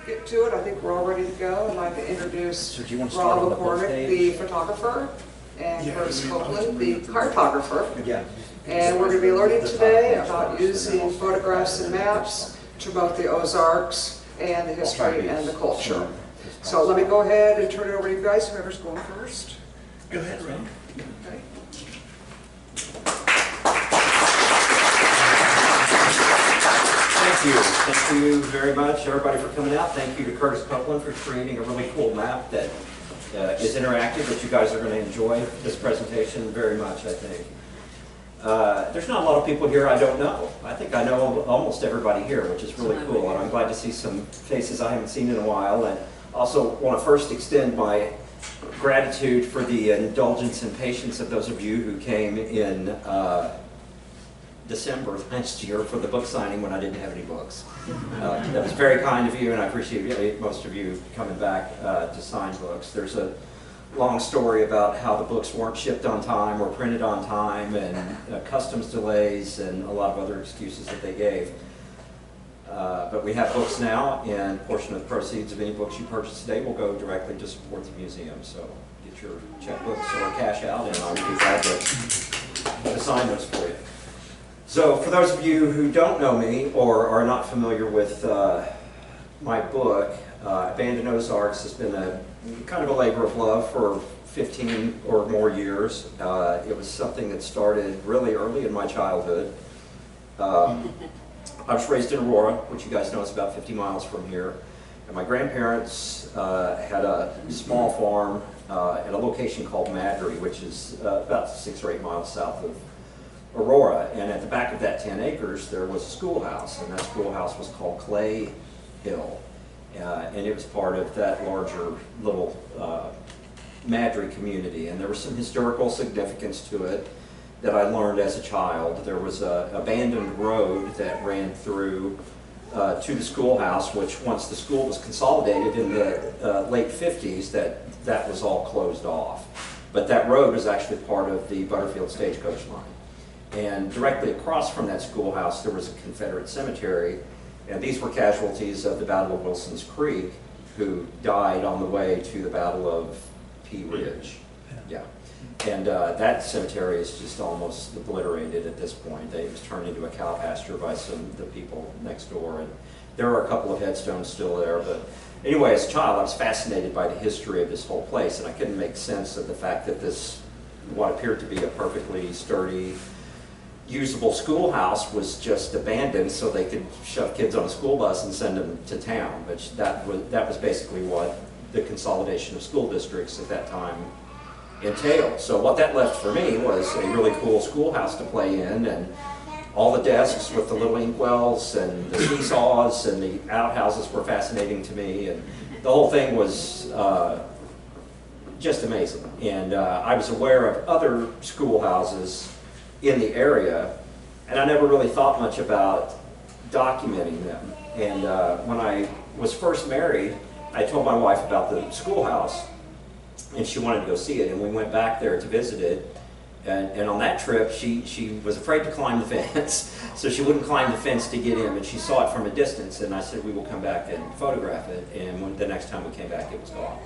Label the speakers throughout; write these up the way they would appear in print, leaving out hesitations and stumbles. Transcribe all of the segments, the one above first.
Speaker 1: get to it. I think we're all ready to go. I'd like to introduce
Speaker 2: So do you want to start on the book
Speaker 1: McCormick,
Speaker 2: page?
Speaker 1: the photographer, and Curtis Copeland, the cartographer.
Speaker 2: Yeah.
Speaker 1: And we're going to be learning today about using photographs and maps to promote the Ozarks and the history and the culture. So let me go ahead and turn it over to you guys, whoever's going first.
Speaker 3: Go ahead, Ray.
Speaker 1: Okay.
Speaker 2: Thank you. Thank you very much, everybody, for coming out. Thank you to Curtis Copeland for creating a really cool map that is interactive, that you guys are going to enjoy this presentation very much, I think. There's not a lot of people here I don't know. I think I know almost everybody here, which is really cool, and I'm glad to see some faces I haven't seen in a while. And also want to first extend my gratitude for the indulgence and patience of those of you who came in December last year for the book signing when I didn't have any books. That was very kind of you, and I appreciate most of you coming back to sign books. There's a long story about how the books weren't shipped on time or printed on time, and customs delays and a lot of other excuses that they gave. But we have books now, and a portion of the proceeds of any books you purchase today will go directly to support the museum. So get your checkbooks or cash out, and I'll be glad to sign those for you. So for those of you who don't know me or are not familiar with my book, Abandoned Ozarks has been a kind of a labor of love for 15 or more years. It was something that started really early in my childhood. I was raised in Aurora, which you guys know is about 50 miles from here. And my grandparents had a small farm at a location called Madry, which is about 6 or 8 miles south of Aurora. And at the back of that 10 acres, there was a schoolhouse, and that schoolhouse was called Clay Hill. And it was part of that larger little Madry community. And there was some historical significance to it that I learned as a child. There was an abandoned road that ran through to the schoolhouse, which once the school was consolidated in the late 50s, that was all closed off. But that road was actually part of the Butterfield Stagecoach line. And directly across from that schoolhouse, there was a Confederate cemetery, and these were casualties of the Battle of Wilson's Creek, who died on the way to the Battle of Pea Ridge. Yeah. And that cemetery is just almost obliterated at this point. It was turned into a cow pasture by the people next door, and there are a couple of headstones still there. But anyway, as a child, I was fascinated by the history of this whole place, and I couldn't make sense of the fact that this, what appeared to be a perfectly sturdy, usable schoolhouse, was just abandoned so they could shove kids on a school bus and send them to town. Which that was basically what the consolidation of school districts at that time entailed. So what that left for me was a really cool schoolhouse to play in, and all the desks with the little inkwells and the seesaws and the outhouses were fascinating to me, and the whole thing was just amazing. And I was aware of other schoolhouses in the area, and I never really thought much about documenting them. And when I was first married, I told my wife about the schoolhouse, and she wanted to go see it, and we went back there to visit it. And on that trip, she was afraid to climb the fence, so she wouldn't climb the fence to get in, but she saw it from a distance, and I said, we will come back and photograph it. And when the next time we came back, it was gone.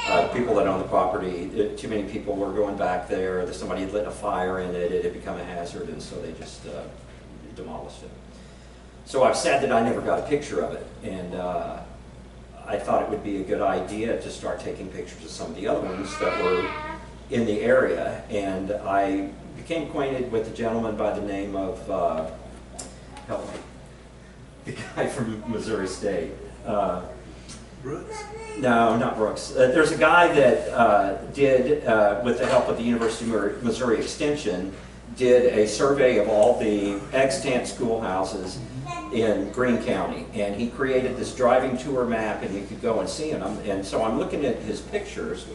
Speaker 2: The people that owned the property, too many people were going back there. Somebody had lit a fire in it. It had become a hazard, and so they just demolished it. So I'm sad that I never got a picture of it, and I thought it would be a good idea to start taking pictures of some of the other ones that were in the area. And I became acquainted with a gentleman by the name of, help me, the guy from Missouri State.
Speaker 3: Brooks?
Speaker 2: No, not Brooks. There's a guy that did, with the help of the University of Missouri Extension, did a survey of all the extant schoolhouses in Greene County, and he created this driving tour map, and you could go and see them. And so I'm looking at his pictures,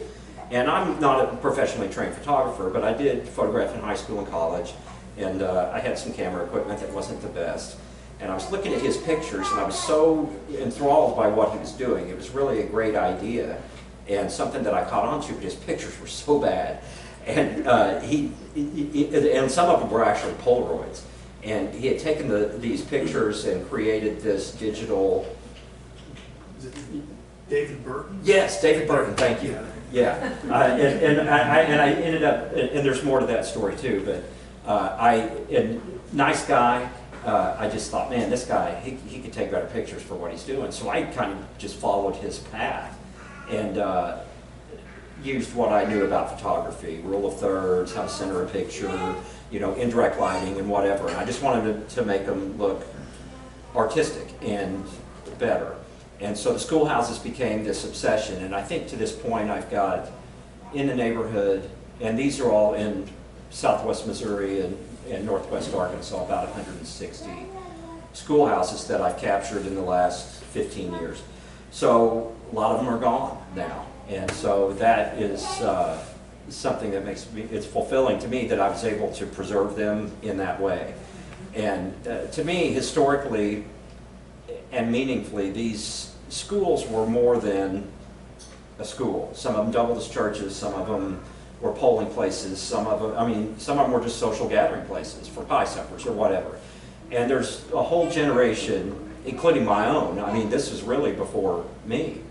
Speaker 2: and I'm not a professionally trained photographer, but I did photograph in high school and college, and I had some camera equipment that wasn't the best. And I was looking at his pictures, and I was so enthralled by what he was doing. It was really a great idea, and something that I caught on to, but his pictures were so bad. And and some of them were actually Polaroids. And he had taken these pictures and created this digital
Speaker 3: Is it David Burton?
Speaker 2: Yes, David Burton, thank you. Yeah, and I ended up, and there's more to that story too, but nice guy. I just thought, man, this guy, he could take better pictures for what he's doing. So I kind of just followed his path and used what I knew about photography, rule of thirds, how to center a picture, you know, indirect lighting and whatever. And I just wanted to make them look artistic and better. And so the schoolhouses became this obsession. And I think to this point I've got in the neighborhood, and these are all in southwest Missouri and northwest Arkansas, about 160 schoolhouses that I've captured in the last 15 years. So a lot of them are gone now. And so that is something that makes me, it's fulfilling to me that I was able to preserve them in that way. And to me, historically and meaningfully, these schools were more than a school. Some of them doubled as churches, some of them were polling places, some of them were just social gathering places for pie suppers or whatever. And there's a whole generation, including my own, I mean, this was really before me,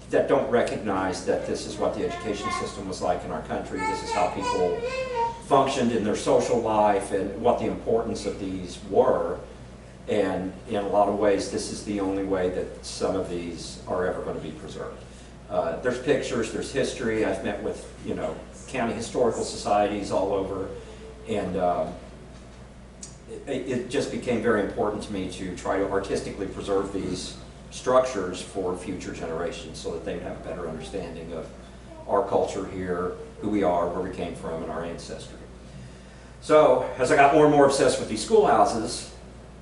Speaker 2: that don't recognize that this is what the education system was like in our country. This is how people functioned in their social life and what the importance of these were. And in a lot of ways, this is the only way that some of these are ever going to be preserved. There's pictures, there's history. I've met with, you know, county historical societies all over, and it just became very important to me to try to artistically preserve these structures for future generations so that they would have a better understanding of our culture here, who we are, where we came from, and our ancestry. So as I got more and more obsessed with these schoolhouses,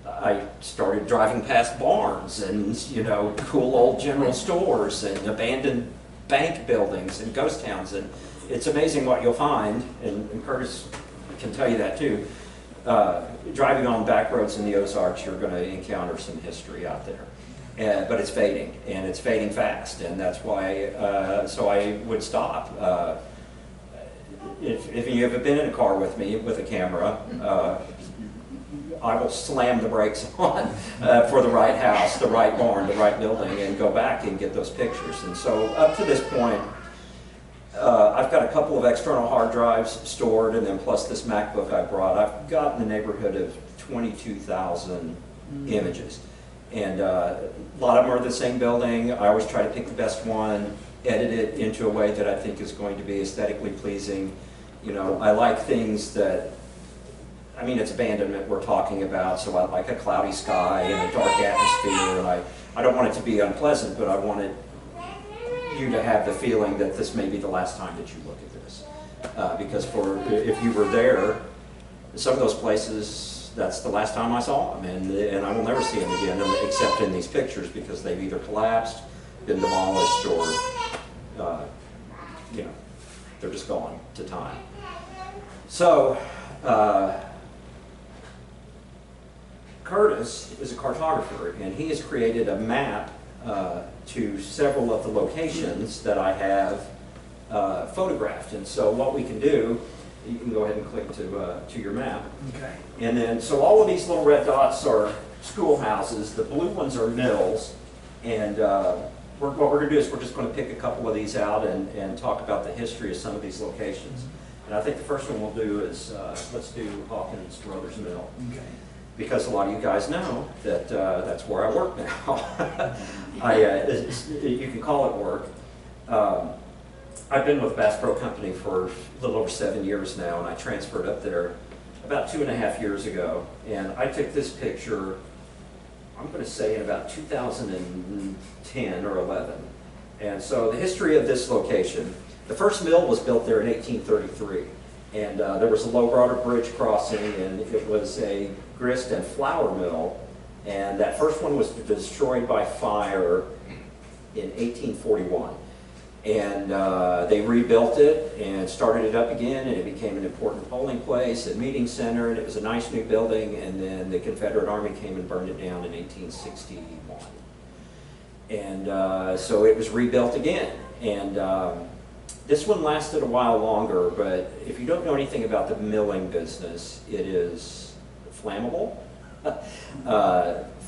Speaker 2: I started driving past barns and, you know, cool old general stores and abandoned bank buildings and ghost towns. And it's amazing what you'll find, and Curtis can tell you that too. Driving on back roads in the Ozarks, you're going to encounter some history out there. But it's fading, and it's fading fast, and that's why, so I would stop. If you have been in a car with me with a camera, I will slam the brakes on for the right house, the right barn, the right building, and go back and get those pictures. And so up to this point, I've got a couple of external hard drives stored, and then plus this MacBook I brought, I've got in the neighborhood of 22,000 images. And a lot of them are the same building. I always try to pick the best one, edit it into a way that I think is going to be aesthetically pleasing. You know, I like things that, I mean, it's abandonment we're talking about, so I like a cloudy sky and a dark atmosphere, and I don't want it to be unpleasant, but I wanted you to have the feeling that this may be the last time that you look at this. Because if you were there, some of those places, that's the last time I saw them, and I will never see them again, except in these pictures, because they've either collapsed, been demolished, or, you know, they're just gone to time. So, Curtis is a cartographer, and he has created a map to several of the locations that I have photographed. And so what we can do, you can go ahead and click to your map.
Speaker 3: Okay.
Speaker 2: And then, so all of these little red dots are schoolhouses. The blue ones are mills. And what we're going to do is we're just going to pick a couple of these out and talk about the history of some of these locations. And I think the first one we'll do is, let's do Hawkins Brothers Mill.
Speaker 3: Okay.
Speaker 2: Because a lot of you guys know that that's where I work now. You can call it work. I've been with Bass Pro Company for a little over 7 years now, and I transferred up there about 2.5 years ago. And I took this picture, I'm going to say in about 2010 or 11. And so the history of this location, the first mill was built there in 1833. And there was a low water bridge crossing, and it was a grist and flour mill. And that first one was destroyed by fire in 1841. And they rebuilt it and started it up again, and it became an important polling place, a meeting center, and it was a nice new building. And then the Confederate Army came and burned it down in 1861. And so it was rebuilt again. And this one lasted a while longer, but if you don't know anything about the milling business, it is flammable.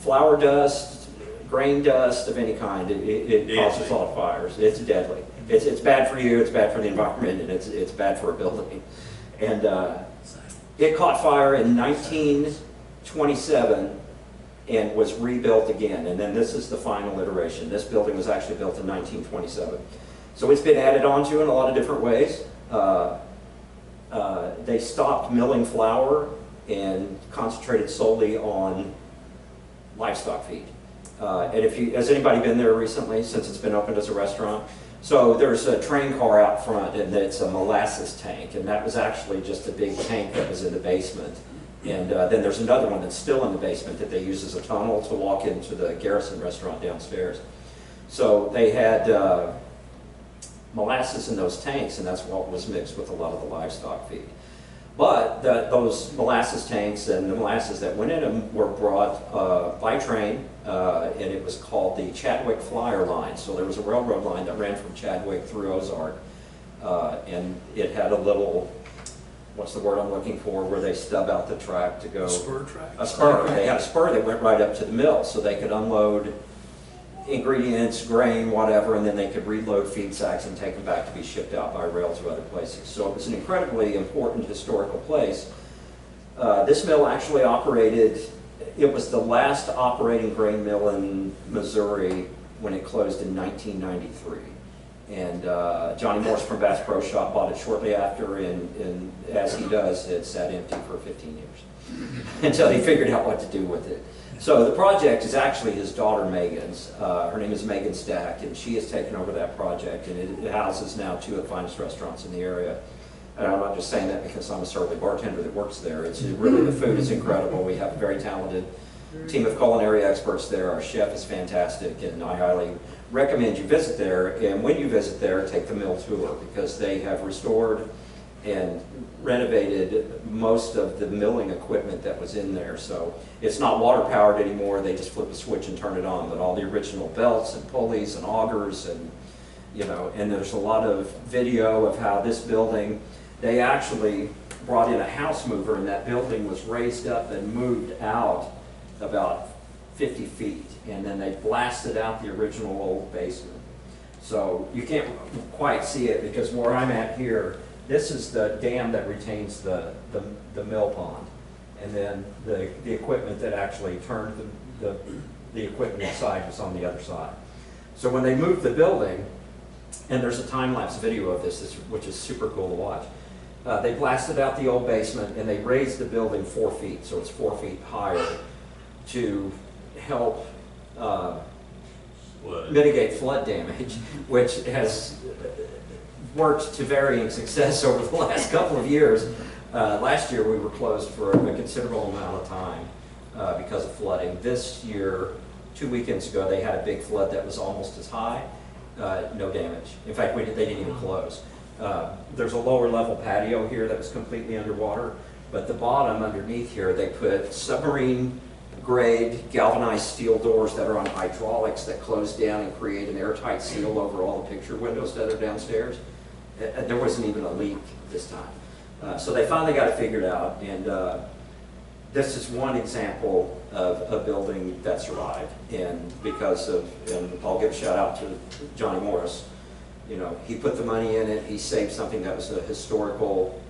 Speaker 2: Flour dust, grain dust of any kind, it causes a lot of fires. It's deadly. It's bad for you, it's bad for the environment, and it's bad for a building. And it caught fire in 1927 and was rebuilt again. And then this is the final iteration. This building was actually built in 1927. So it's been added onto in a lot of different ways. They stopped milling flour and concentrated solely on livestock feed. And has anybody been there recently since it's been opened as a restaurant? So there's a train car out front, and it's a molasses tank, and that was actually just a big tank that was in the basement. And then there's another one that's still in the basement that they use as a tunnel to walk into the Garrison restaurant downstairs. So they had molasses in those tanks, and that's what was mixed with a lot of the livestock feed. But those molasses tanks and the molasses that went in them were brought by train, and it was called the Chadwick Flyer Line. So there was a railroad line that ran from Chadwick through Ozark, and it had a little, what's the word I'm looking for, where they stub out the track to go.
Speaker 3: A spur track?
Speaker 2: A spur. They had a spur that went right up to the mill, so they could unload ingredients, grain, whatever, and then they could reload feed sacks and take them back to be shipped out by rail to other places. So it was an incredibly important historical place. This mill actually operated, it was the last operating grain mill in Missouri when it closed in 1993. And Johnny Morse from Bass Pro Shop bought it shortly after, and as he does, it sat empty for 15 years until he figured out what to do with it. So the project is actually his daughter Megan's. Her name is Megan Stack, and she has taken over that project, and it houses now 2 of the finest restaurants in the area. And I'm not just saying that because I'm a surly bartender that works there. It's really, the food is incredible. We have a very talented team of culinary experts there. Our chef is fantastic, and I highly recommend you visit there. And when you visit there, take the mill tour, because they have restored and renovated most of the milling equipment that was in there. So it's not water powered anymore. They just flip a switch and turn it on. But all the original belts and pulleys and augers, and and there's a lot of video of how this building, they actually brought in a house mover, and that building was raised up and moved out about 50 feet, and then they blasted out the original old basement. So you can't quite see it because where I'm at here, this is the dam that retains the mill pond, and then the equipment that actually turned the equipment inside was on the other side. So when they moved the building, and there's a time-lapse video of this, which is super cool to watch, they blasted out the old basement and they raised the building 4 feet, so it's 4 feet higher, to help mitigate flood damage, which has worked to varying success over the last couple of years. Last year we were closed for a considerable amount of time because of flooding. This year, 2 weekends ago, they had a big flood that was almost as high, no damage. In fact, they didn't even close. There's a lower level patio here that was completely underwater, but the bottom underneath here, they put submarine grade galvanized steel doors that are on hydraulics that close down and create an airtight seal over all the picture windows that are downstairs. There wasn't even a leak this time. So they finally got it figured out, and this is one example of a building that survived, and because of, and I'll give a shout out to Johnny Morris, he put the money in it, he saved something that was a historical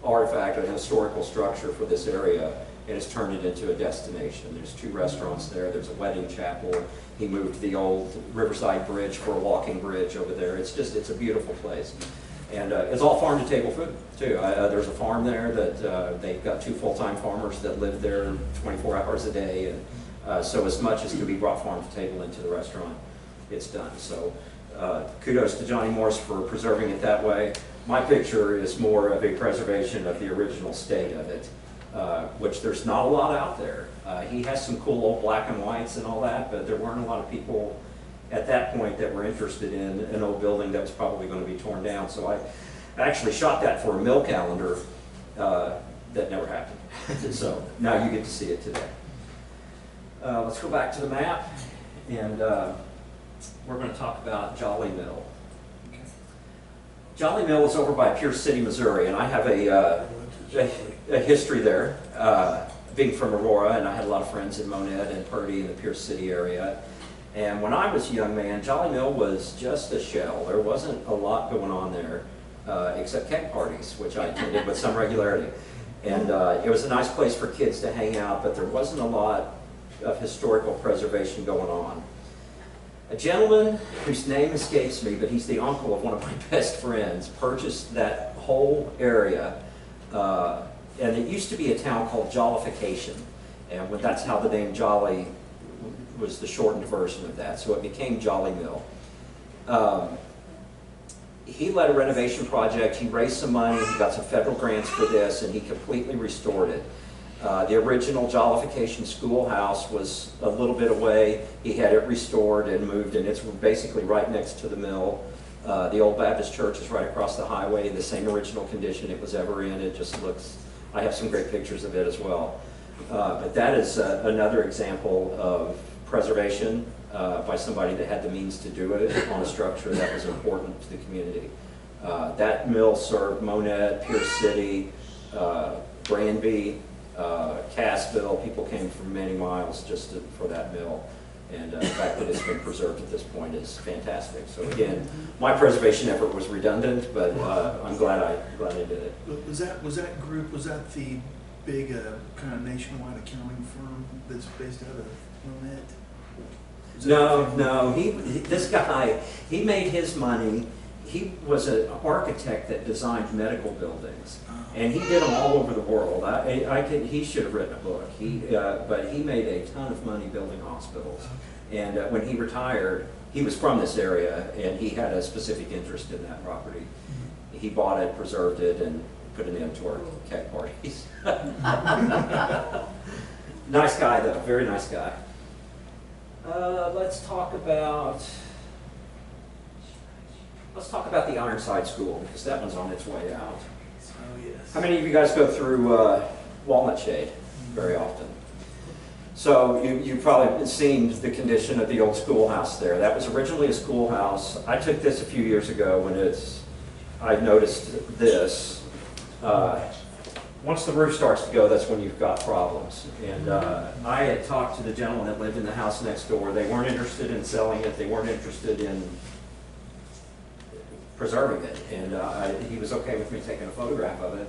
Speaker 2: artifact, a historical structure for this area, and has turned it into a destination. There's 2 restaurants there, there's a wedding chapel, he moved the old Riverside Bridge for a walking bridge over there. It's a beautiful place. And it's all farm to table food too. There's a farm there that they've got 2 full-time farmers that live there 24 hours a day, and so as much as can be brought farm to table into the restaurant, it's done. So kudos to Johnny Morse for preserving it that way. My picture is more of a preservation of the original state of it, which there's not a lot out there. He has some cool old black and whites and all that, but there weren't a lot of people at that point that were interested in an old building that was probably going to be torn down. So I actually shot that for a mill calendar that never happened. So now you get to see it today. Let's go back to the map, and we're going to talk about Jolly Mill. Jolly Mill is over by Pierce City, Missouri, and I have a history there. being from Aurora, and I had a lot of friends in Monette and Purdy in the Pierce City area. And when I was a young man, Jolly Mill was just a shell. There wasn't a lot going on there, except keg parties, which I attended with some regularity. And it was a nice place for kids to hang out, but there wasn't a lot of historical preservation going on. A gentleman whose name escapes me, but he's the uncle of one of my best friends, purchased that whole area. And it used to be a town called Jollification. And that's how the name Jolly was the shortened version of that. So it became Jolly Mill. He led a renovation project. He raised some money. He got some federal grants for this, and he completely restored it. The original Jollification schoolhouse was a little bit away. He had it restored and moved, and it's basically right next to the mill. The old Baptist church is right across the highway in the same original condition it was ever in. It just looks, I have some great pictures of it as well. But that is another example of preservation by somebody that had the means to do it on a structure that was important to the community. That mill served Monette, Pierce City, Granby, Cassville. People came from many miles just for that mill. And the fact that it's been preserved at this point is fantastic. So again, my preservation effort was redundant, but I'm glad I did it.
Speaker 3: Was that the big kind of nationwide accounting firm that's based out of Monette?
Speaker 2: No. This guy, he made his money. He was an architect that designed medical buildings, and he did them all over the world. He should have written a book. But he made a ton of money building hospitals. And when he retired, he was from this area, and he had a specific interest in that property. He bought it, preserved it, and put an end to our keg parties. Nice guy, though. Very nice guy. Let's talk about the Ironside School, because that one's on its way out.
Speaker 3: Oh, yes.
Speaker 2: How many of you guys go through Walnut Shade very often? So you've probably seen the condition of the old schoolhouse there. That was originally a schoolhouse. I took this a few years ago when I noticed this. Once the roof starts to go, that's when you've got problems. And I had talked to the gentleman that lived in the house next door. They weren't interested in selling it. They weren't interested in preserving it. And he was okay with me taking a photograph of it.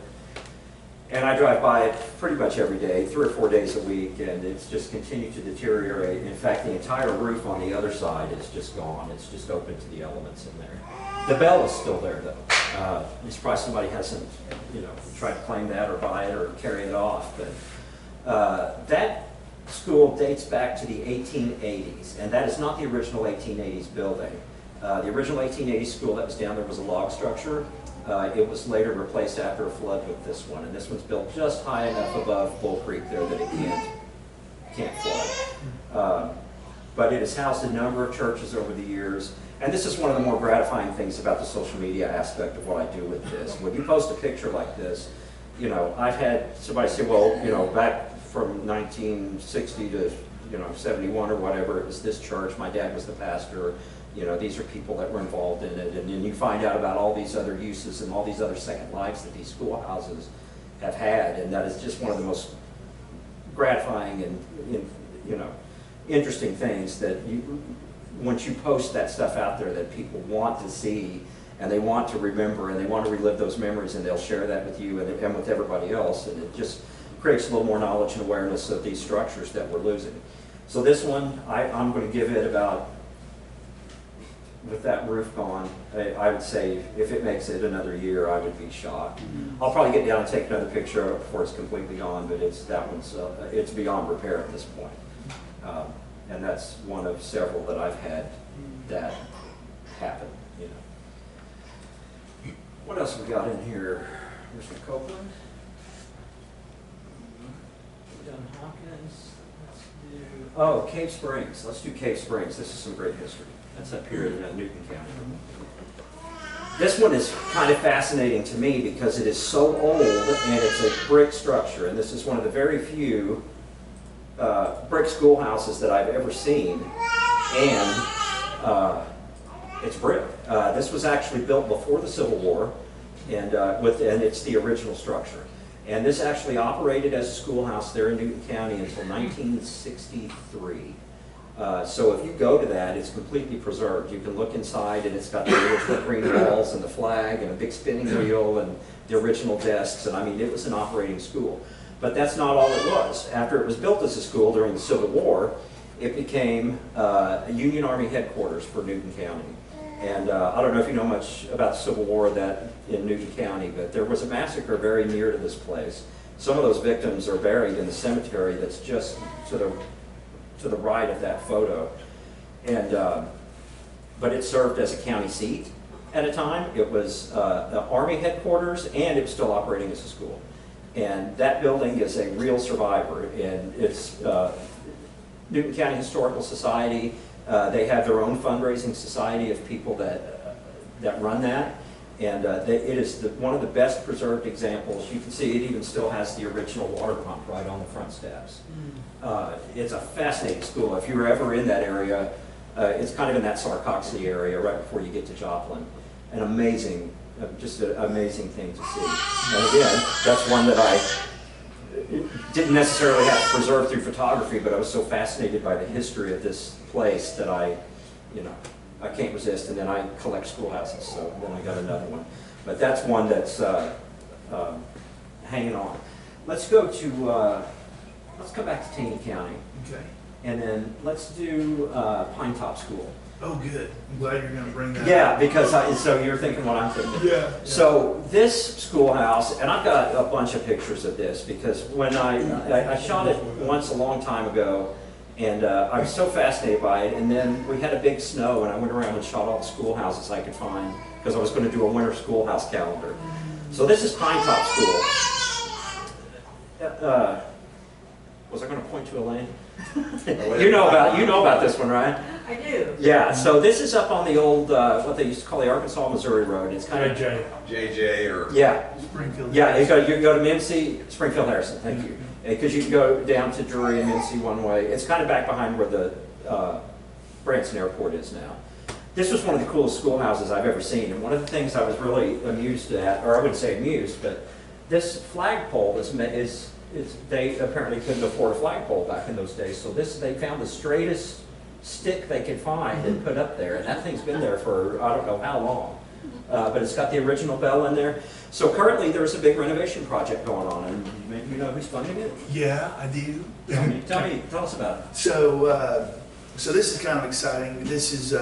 Speaker 2: And I drive by it pretty much every day, 3 or 4 days a week, and it's just continued to deteriorate. In fact, the entire roof on the other side is just gone. It's just open to the elements in there. The bell is still there, though. I'm surprised somebody hasn't, tried to claim that or buy it or carry it off. But that school dates back to the 1880s, and that is not the original 1880s building. The original 1880s school that was down there was a log structure. It was later replaced after a flood with this one, and this one's built just high enough above Bull Creek there that it can't flood. But it has housed a number of churches over the years, and this is one of the more gratifying things about the social media aspect of what I do with this. When you post a picture like this, I've had somebody say, well, back from 1960 to 71 or whatever, it was this church, my dad was the pastor. These are people that were involved in it, and then you find out about all these other uses and all these other second lives that these schoolhouses have had, and that is just one of the most gratifying and interesting things that once you post that stuff out there that people want to see and they want to remember and they want to relive those memories, and they'll share that with you and with everybody else, and it just creates a little more knowledge and awareness of these structures that we're losing. So this one, I'm going to give it about, with that roof gone, I would say if it makes it another year, I would be shocked. I'll probably get down and take another picture of it before it's completely gone, but it's beyond repair at this point. And that's one of several that I've had that happen. What else have we got in here? Here's some Copeland. We've done Hawkins. Let's do Cave Springs. Let's do Cave Springs. This is some great history. That's up here in Newton County. This one is kind of fascinating to me because it is so old and it's a brick structure. And this is one of the very few brick schoolhouses that I've ever seen. And it's brick. This was actually built before the Civil War, and it's the original structure. And this actually operated as a schoolhouse there in Newton County until 1963. So if you go to that, it's completely preserved. You can look inside and it's got the original green walls and the flag and a big spinning wheel and the original desks. And I mean, it was an operating school. But that's not all it was. After it was built as a school during the Civil War, it became a Union Army headquarters for Newton County. And I don't know if you know much about the Civil War that in Newton County, but there was a massacre very near to this place. Some of those victims are buried in the cemetery that's just to the right of that photo. And but it served as a county seat at a time. It was the Army headquarters, and it was still operating as a school. And that building is a real survivor, and it's Newton County Historical Society. They have their own fundraising society of people that run that, and it is one of the best preserved examples. You can see it even still has the original water pump right on the front steps. It's a fascinating school. If you're ever in that area, it's kind of in that Sarcoxy area right before you get to Joplin. An amazing, just an amazing thing to see. And again, that's one that I didn't necessarily have to preserve through photography, but I was so fascinated by the history of this place that I can't resist. And then I collect schoolhouses, so then I got another one. But that's one that's hanging on. Let's go to, let's come back to Taney County.
Speaker 3: Okay.
Speaker 2: And then let's do Pine Top School.
Speaker 3: Oh, good. I'm glad you're going to bring that
Speaker 2: Yeah,
Speaker 3: up.
Speaker 2: because so you're thinking what I'm thinking.
Speaker 3: Yeah.
Speaker 2: So this schoolhouse, and I've got a bunch of pictures of this because when I shot it once a long time ago, and I was so fascinated by it, and then we had a big snow, and I went around and shot all the schoolhouses I could find because I was going to do a winter schoolhouse calendar. So this is Pine Top School. Was I going to point to Elaine? You know about this one, right?
Speaker 4: I do.
Speaker 2: Yeah, so this is up on the old, what they used to call the Arkansas-Missouri Road. It's kind of...
Speaker 5: JJ or...
Speaker 2: Yeah.
Speaker 3: Springfield.
Speaker 2: Yeah, you go to Mincy, Springfield Harrison, thank you. Because you can go down to Drury and Mincy one way. It's kind of back behind where the Branson Airport is now. This was one of the coolest schoolhouses I've ever seen. And one of the things I was really amused at, or I wouldn't say amused, but this flagpole they apparently couldn't afford a flagpole back in those days. So they found the straightest stick they could find and put up there. And that thing's been there for I don't know how long. But it's got the original bell in there. So currently there's a big renovation project going on. And maybe you know who's funding it?
Speaker 3: Yeah, I do.
Speaker 2: Tell us about it.
Speaker 3: So, so this is kind of exciting. This is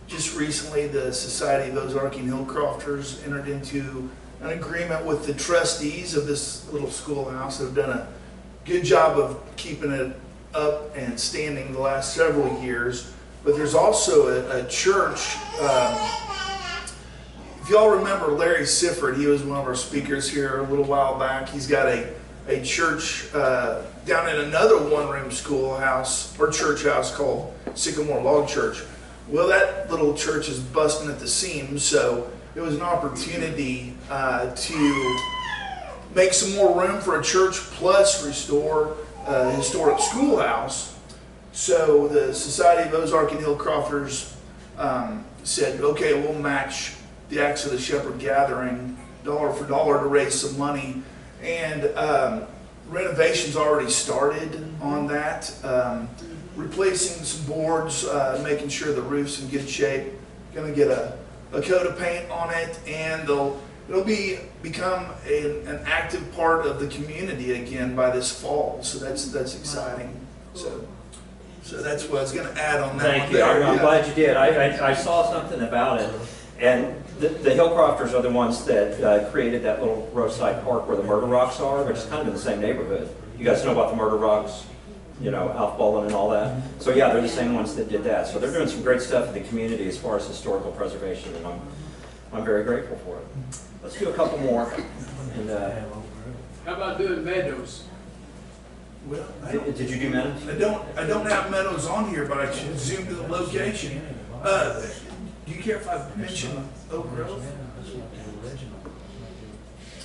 Speaker 3: just recently the Society of Ozark and Hillcrofters entered into an agreement with the trustees of this little schoolhouse that have done a good job of keeping it up and standing the last several years. But there's also a church. If y'all remember Larry Sifford, he was one of our speakers here a little while back. He's got a church down in another one-room schoolhouse or church house called Sycamore Log Church. Well, that little church is busting at the seams, so it was an opportunity to make some more room for a church plus restore a historic schoolhouse. So the Society of Ozark and Hillcrofters said, okay, we'll match the Acts of the Shepherd Gathering dollar for dollar to raise some money. And renovations already started on that. Replacing some boards, making sure the roof's in good shape. Going to get a coat of paint on it, and it'll become an active part of the community again by this fall. So that's exciting. So that's what I was going to add on that.
Speaker 2: Thank you. I'm glad you did. I saw something about it, and the Hillcrofters are the ones that created that little roadside park where the Murder Rocks are, which is kind of in the same neighborhood. You guys know about the Murder Rocks? You know, Alf Bolin and all that. So yeah, they're the same ones that did that. So they're doing some great stuff in the community as far as historical preservation, and I'm very grateful for it. Let's do a couple more. And,
Speaker 6: how about doing meadows?
Speaker 3: Well,
Speaker 2: did you do Meadows?
Speaker 3: I don't have Meadows on here, but I should zoom to the location. Do you care if I mention Oak Grove?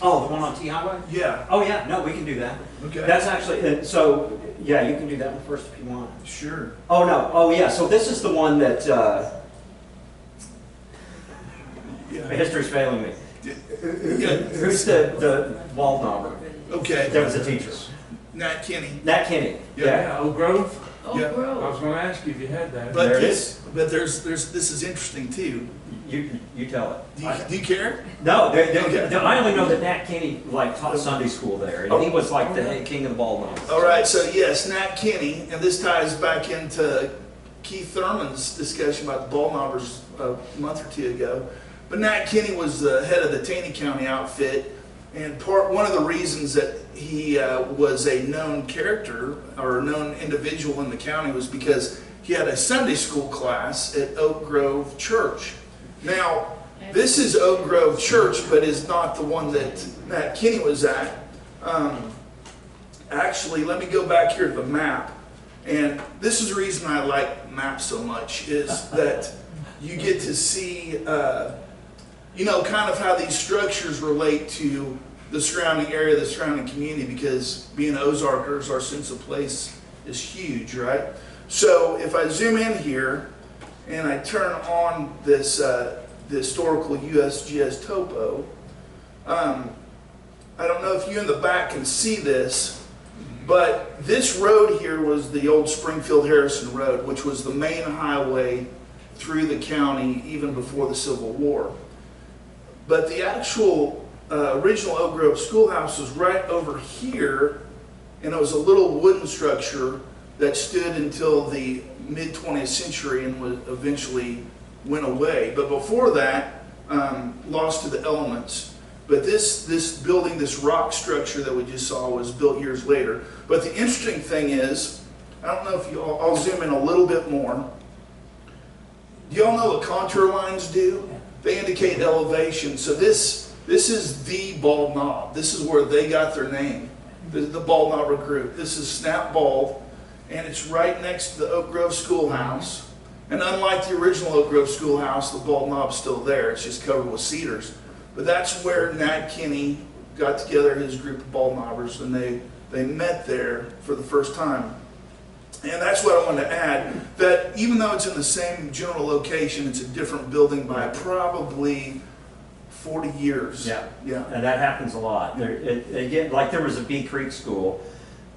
Speaker 2: Oh, the one on T Highway?
Speaker 3: Yeah.
Speaker 2: Oh yeah, no, we can do that.
Speaker 3: Okay.
Speaker 2: That's actually, so yeah, you can do that one first if you want.
Speaker 3: Sure.
Speaker 2: Oh no, oh yeah, so this is the one that, the history's failing me.
Speaker 3: Yeah.
Speaker 2: Who's the wall knobber?
Speaker 3: Okay.
Speaker 2: that was a teacher.
Speaker 3: Nat Kinney.
Speaker 2: Nat Kinney, yeah.
Speaker 6: Yeah, Oak Grove.
Speaker 3: Yeah.
Speaker 6: I was gonna ask you if you had that.
Speaker 3: But
Speaker 2: There it
Speaker 3: there's this is interesting too.
Speaker 2: You tell it.
Speaker 3: Do you care?
Speaker 2: No,
Speaker 3: Okay.
Speaker 2: I only know that Nat Kinney like taught Sunday school there, and he was like the king of the ball knobs.
Speaker 3: All right, so yes, Nat Kinney, and this ties back into Keith Thurman's discussion about the ball knobbers a month or two ago. But Nat Kinney was the head of the Taney County outfit, and one of the reasons that he was a known character or a known individual in the county was because he had a Sunday school class at Oak Grove Church. Now, this is Oak Grove Church, but is not the one that Nat Kinney was at. Actually, let me go back here to the map. And this is the reason I like maps so much, is that you get to see, you know, kind of how these structures relate to the surrounding area, the surrounding community, because being Ozarkers, our sense of place is huge, right? So if I zoom in here and I turn on this the historical USGS topo, I don't know if you in the back can see this, but this road here was the old Springfield-Harrison Road, which was the main highway through the county even before the Civil War. But the actual original Oak Grove Schoolhouse was right over here, and it was a little wooden structure that stood until the mid-20th century and was eventually went away. But before that, lost to the elements. But this building, this rock structure that we just saw, was built years later. But the interesting thing is, I don't know if I'll zoom in a little bit more. Do y'all know what contour lines do? They indicate elevation. So this is the bald knob. This is where they got their name, the bald knobber group. This is Snap Bald, and it's right next to the Oak Grove Schoolhouse. And unlike the original Oak Grove Schoolhouse, the bald knob's still there. It's just covered with cedars. But that's where Nat Kinney got together his group of bald knobbers, and they met there for the first time. And that's what I wanted to add, that even though it's in the same general location, it's a different building by probably 40 years.
Speaker 2: Yeah,
Speaker 3: yeah.
Speaker 2: and that happens a lot. Again, like there was a Bee Creek school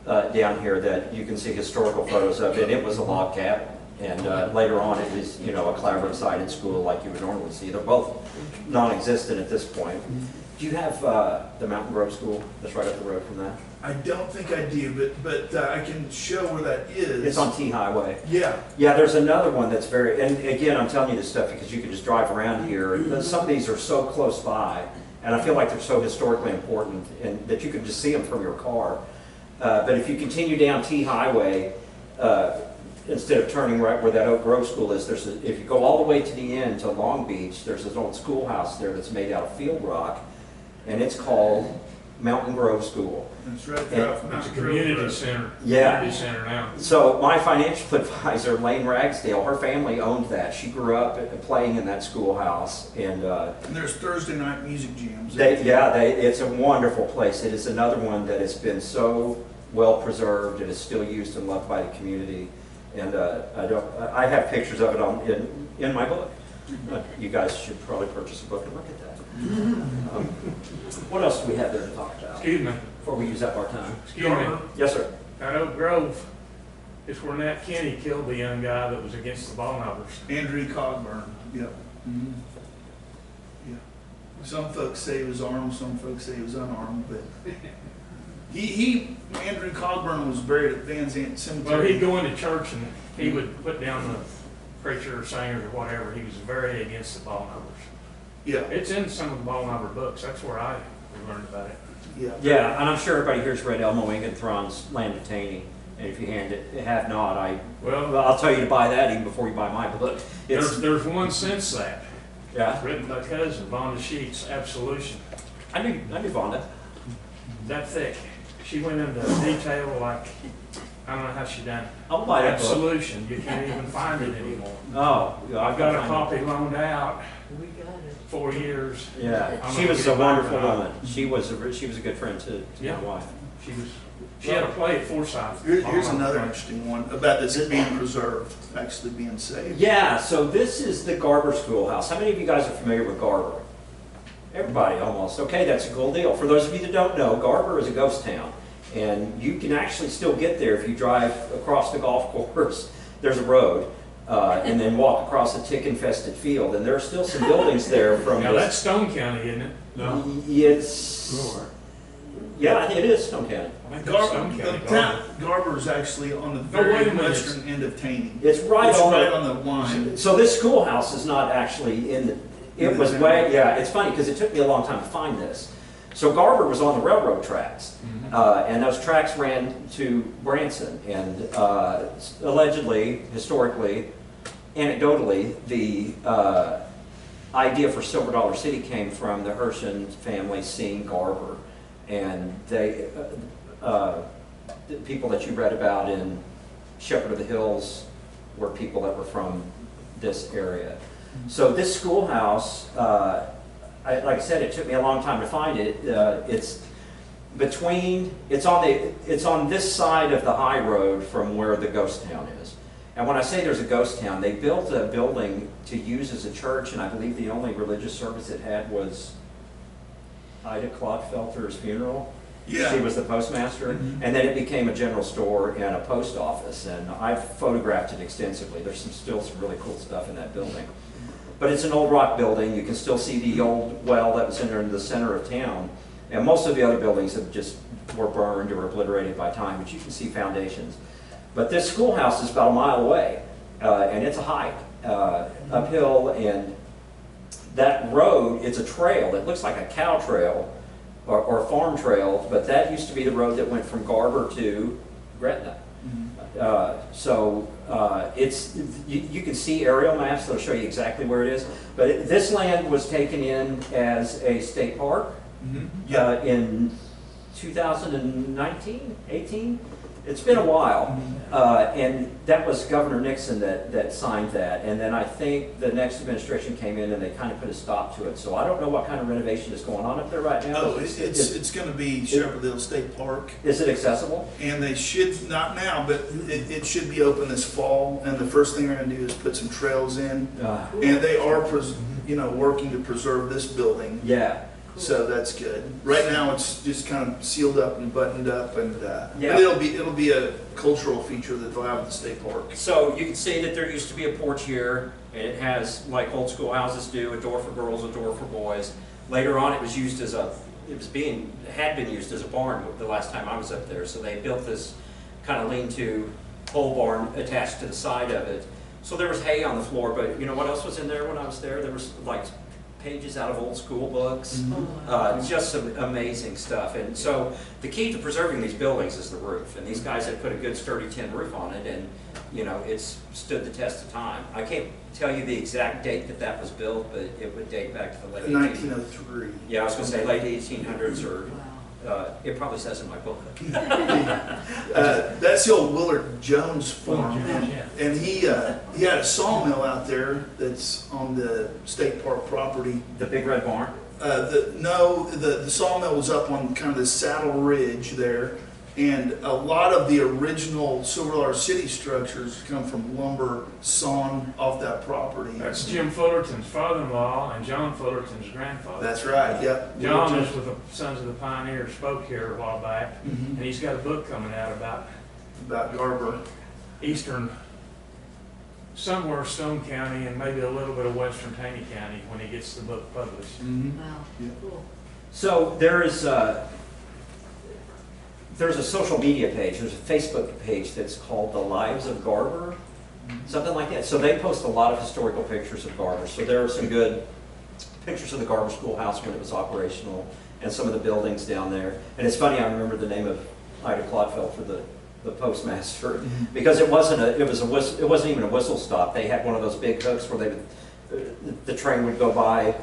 Speaker 2: down here that you can see historical photos of, and it was a log cabin. And later on, it was, you know, a clapboard-sided school like you would normally see. They're both non-existent at this point. Do you have the Mountain Grove School that's right up the road from that?
Speaker 3: I don't think I do, but I can show where that is.
Speaker 2: It's on T Highway.
Speaker 3: Yeah.
Speaker 2: Yeah, there's another one that's very, and again, I'm telling you this stuff because you can just drive around here. Some of these are so close by, and I feel like they're so historically important, and that you can just see them from your car. But if you continue down T Highway, instead of turning right where that Oak Grove School is, if you go all the way to the end to Long Beach, there's this old schoolhouse there that's made out of field rock, and it's called Mountain Grove School.
Speaker 3: It's right there off
Speaker 6: It's a
Speaker 3: Mountain
Speaker 6: community
Speaker 3: Grove.
Speaker 6: center.
Speaker 2: Yeah.
Speaker 6: Community center now.
Speaker 2: So my financial advisor, Lane Ragsdale, her family owned that. She grew up playing in that schoolhouse, and
Speaker 3: And there's Thursday night music jams.
Speaker 2: it's a wonderful place. It is another one that has been so well preserved and is still used and loved by the community. And I have pictures of it in my book. You guys should probably purchase a book and look at that. What else do we have there to talk about
Speaker 6: Excuse me.
Speaker 2: before we use up our time?
Speaker 6: Excuse me.
Speaker 2: Yes, sir.
Speaker 6: At Oak Grove is where Nat Kinney killed the young guy that was against the ball knobbers.
Speaker 3: Andrew Cogburn. Yep. Mm-hmm. Yeah. Some folks say he was armed, some folks say he was unarmed, but Andrew Cogburn was buried at Van Zant Cemetery.
Speaker 6: Well, he'd go into church and he would put down the preacher or singers or whatever. He was very against the ball knobbers.
Speaker 3: Yeah.
Speaker 6: It's in some of the ball knobber books. That's where I learned about it.
Speaker 3: Yeah.
Speaker 2: Yeah, and I'm sure everybody here's read Elmo Ingenthron's Land of Taney. And if you have not, I'll tell you to buy that even before you buy my book.
Speaker 6: There's one since that.
Speaker 2: Yeah.
Speaker 6: It's written by cousin Vonda Sheets, Absolution.
Speaker 2: I knew Vonda.
Speaker 6: That thick. She went into detail like, I don't know how she done it.
Speaker 2: I'll buy that book.
Speaker 6: Absolution. You can't even find it anymore.
Speaker 2: Oh,
Speaker 6: I've got a
Speaker 2: find
Speaker 6: copy loaned out.
Speaker 4: We got it.
Speaker 6: 4 years.
Speaker 2: Yeah,
Speaker 6: I'm
Speaker 2: she
Speaker 6: gonna
Speaker 2: was
Speaker 6: get
Speaker 2: a
Speaker 6: it back
Speaker 2: wonderful
Speaker 6: when I-
Speaker 2: woman. She was a good friend to
Speaker 6: Yeah.
Speaker 2: my wife.
Speaker 6: She had a play at Forsyth.
Speaker 3: Here's another interesting one about this being preserved, actually being saved.
Speaker 2: Yeah, so this is the Garber Schoolhouse. How many of you guys are familiar with Garber? Everybody almost. Okay, that's a cool deal. For those of you that don't know, Garber is a ghost town. And you can actually still get there if you drive across the golf course. There's a road. And then walk across a tick-infested field. And there are still some buildings there from
Speaker 6: Now,
Speaker 2: this.
Speaker 6: that's Stone County, isn't it?
Speaker 2: It's... Yeah, I think it is Stone County.
Speaker 6: I think that's Stone County.
Speaker 3: Garber is actually on the
Speaker 6: wait
Speaker 3: very
Speaker 6: a minute.
Speaker 3: western end of Taney.
Speaker 2: It's right
Speaker 3: on the line.
Speaker 2: So this schoolhouse is not actually in the... It was way... Yeah, it's funny because it took me a long time to find this. So Garber was on the railroad tracks. And those tracks ran to Branson. And allegedly, historically, anecdotally, the idea for Silver Dollar City came from the Hershen family seeing Garber. And they, the people that you read about in Shepherd of the Hills were people that were from this area. So this schoolhouse, like I said, it took me a long time to find it. It's on this side of the high road from where the ghost town is. And when I say there's a ghost town, they built a building to use as a church, and I believe the only religious service it had was Ida Clodfelter's funeral.
Speaker 3: Yeah.
Speaker 2: She was the postmaster, and then it became a general store and a post office, and I've photographed it extensively. There's still some really cool stuff in that building. But it's an old rock building. You can still see the old well that was in the center of town. And most of the other buildings were burned or obliterated by time, but you can see foundations. But this schoolhouse is about a mile away, and it's a hike uphill, and that road, it's a trail. It looks like a cow trail or a farm trail, but that used to be the road that went from Garber to Gretna. You can see aerial maps that'll show you exactly where it is. But this land was taken in as a state park in 2019, 18. It's been a while, and that was Governor Nixon that signed that. And then I think the next administration came in and they kind of put a stop to it. So I don't know what kind of renovation is going on up there right now.
Speaker 3: Oh, it's going to be Shepherdville State Park.
Speaker 2: Is it accessible?
Speaker 3: And they should, not now, but it should be open this fall. And the first thing they're going to do is put some trails in. And they are, working to preserve this building.
Speaker 2: Yeah.
Speaker 3: So that's good. Right now, it's just kind of sealed up and buttoned up, and
Speaker 2: Yeah.
Speaker 3: but it'll be a cultural feature that they'll have at the state park.
Speaker 2: So you can see that there used to be a porch here, and it has, like old school houses do, a door for girls, a door for boys. Later on, it was used as had been used as a barn the last time I was up there. So they built this kind of lean-to pole barn attached to the side of it. So there was hay on the floor, but you know what else was in there when I was there? There was like pages out of old school books, just some amazing stuff. And so the key to preserving these buildings is the roof. And these guys had put a good sturdy tin roof on it, and it's stood the test of time. I can't tell you the exact date that was built, but it would date back to the late
Speaker 3: 1903.
Speaker 2: Yeah, I was going to say late 1800s, or it probably says in my book.
Speaker 3: That's the old Willard Jones farm,
Speaker 6: Yeah.
Speaker 3: and he had a sawmill out there that's on the state park property.
Speaker 2: The Big Red Barn?
Speaker 3: The sawmill was up on kind of the Saddle Ridge there, and a lot of the original Silver Dollar City structures come from lumber sawn off that property.
Speaker 6: That's Jim Fullerton's father-in-law and John Fullerton's grandfather.
Speaker 3: That's right. Yep.
Speaker 6: John is with the Sons of the Pioneer, spoke here a while back,
Speaker 3: Mhm.
Speaker 6: and he's got a book coming out about
Speaker 3: Garber.
Speaker 6: eastern, somewhere Stone County and maybe a little bit of western Taney County when he gets the book published.
Speaker 3: Mm-hmm.
Speaker 4: Wow, cool.
Speaker 2: So there's a social media page, there's a Facebook page that's called The Lives of Garber, something like that. So they post a lot of historical pictures of Garber. So there are some good pictures of the Garber Schoolhouse when it was operational, and some of the buildings down there. And it's funny, I remember the name of Ida Clodfelter, the postmaster, because it wasn't even a whistle stop. They had one of those big hooks where the train would go by,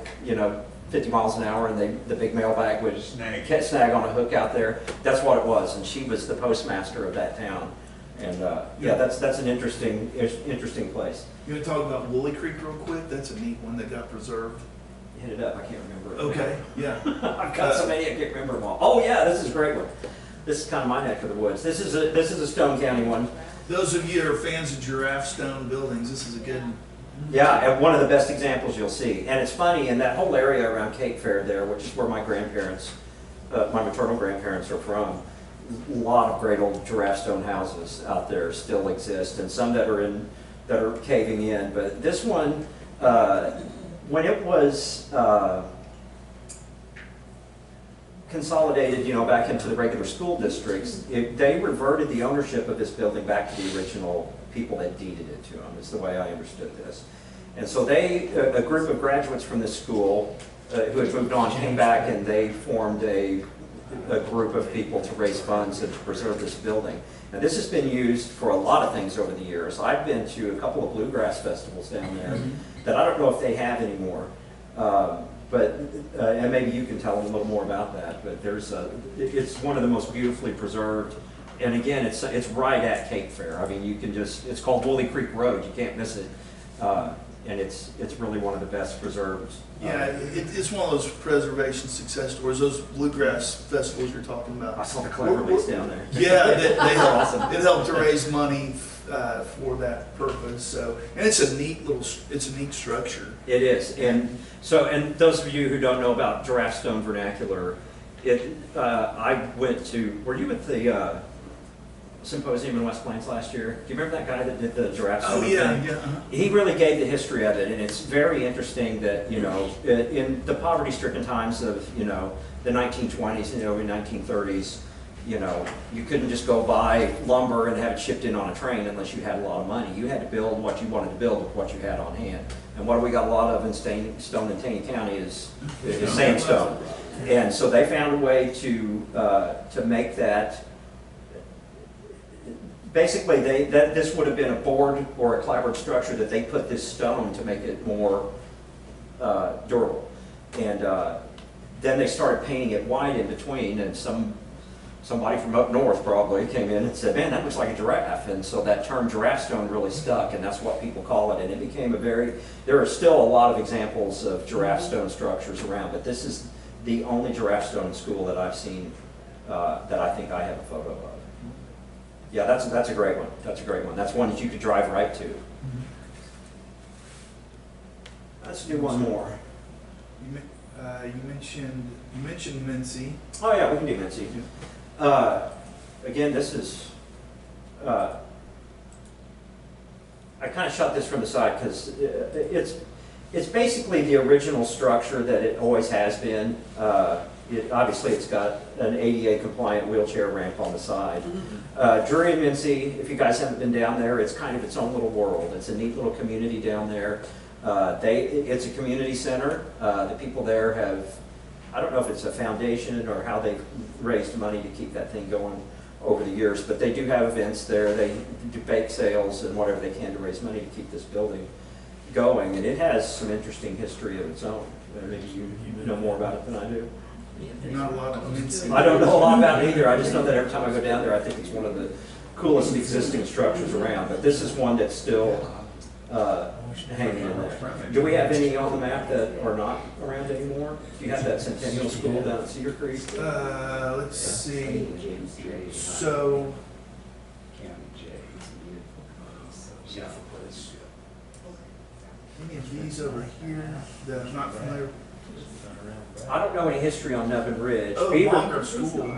Speaker 2: 50 miles an hour, and the big mailbag would snag on a hook out there. That's what it was, and she was the postmaster of that town. And that's an interesting place.
Speaker 3: You want to talk about Woolly Creek real quick? That's a neat one that got preserved.
Speaker 2: Hit it up, I can't remember it.
Speaker 3: Okay, yeah.
Speaker 2: I've got so many I can't remember them all. Oh yeah, this is a great one. This is kind of my neck of the woods. This is a Stone County one.
Speaker 3: Those of you that are fans of giraffe stone buildings, this is a good
Speaker 2: Yeah, and one of the best examples you'll see. And it's funny, in that whole area around Cape Fair there, which is where my grandparents, my maternal grandparents are from, a lot of great old giraffe stone houses out there still exist, and some that are caving in. But this one, when it was consolidated, back into the regular school districts, they reverted the ownership of this building back to the original people that deeded it to them, is the way I understood this. And so a group of graduates from this school who had moved on came back, and they formed a group of people to raise funds and to preserve this building. Now, this has been used for a lot of things over the years. I've been to a couple of bluegrass festivals down there that I don't know if they have anymore. And maybe you can tell them a little more about that. But it's one of the most beautifully preserved. And again, it's right at Cape Fair. I mean, it's called Woolly Creek Road. You can't miss it. And it's really one of the best preserved.
Speaker 3: Yeah, it's one of those preservation success stories, those bluegrass festivals you're talking about.
Speaker 2: I saw the Cleverleys down there.
Speaker 3: Yeah, they
Speaker 2: Awesome.
Speaker 3: It helped to raise money for that purpose. So, and it's a neat structure.
Speaker 2: It is, and those of you who don't know about giraffe stone vernacular, I went to. Were you at the symposium in West Plains last year? Do you remember that guy that did the giraffe stone thing?
Speaker 3: Yeah. Uh-huh.
Speaker 2: He really gave the history of it, and it's very interesting that in the poverty-stricken times of the 1920s, in 1930s. You couldn't just go buy lumber and have it shipped in on a train unless you had a lot of money. You had to build what you wanted to build with what you had on hand. And what we got a lot of in Stone and Taney County is sandstone. And so they found a way to make that. Basically, this would have been a board or a clapboard structure that they put this stone to make it more durable. And then they started painting it white in between, and somebody from up north probably came in and said, man, that looks like a giraffe. And so that term giraffe stone really stuck, and that's what people call it. And it became there are still a lot of examples of giraffe stone structures around, but this is the only giraffe stone school that I've seen that I think I have a photo of. Yeah, that's a great one. That's a great one. That's one that you could drive right to. Let's do one more.
Speaker 3: You mentioned Mincy.
Speaker 2: Oh yeah, we can do Mincy. Again, this is, I kind of shot this from the side because it's basically the original structure that it always has been. Obviously, it's got an ADA compliant wheelchair ramp on the side. Drury and Mincy, if you guys haven't been down there, it's kind of its own little world. It's a neat little community down there. It's a community center. The people there have, I don't know if it's a foundation or how they've raised money to keep that thing going over the years, but they do have events there. They do bake sales and whatever they can to raise money to keep this building going. And it has some interesting history of its own. Maybe you know more about it than I do.
Speaker 3: Not a lot of Mincy.
Speaker 2: I don't know a lot about it either. I just know that every time I go down there, I think it's one of the coolest existing structures around. But this is one that's still hanging in there. Do we have any on the map that are not around anymore? Do you have that Centennial School down at Cedar Creek?
Speaker 3: Let's see. So, any of these over here that I'm not familiar with?
Speaker 2: I don't know any history on Nubbin Ridge.
Speaker 3: Oh, Longer School.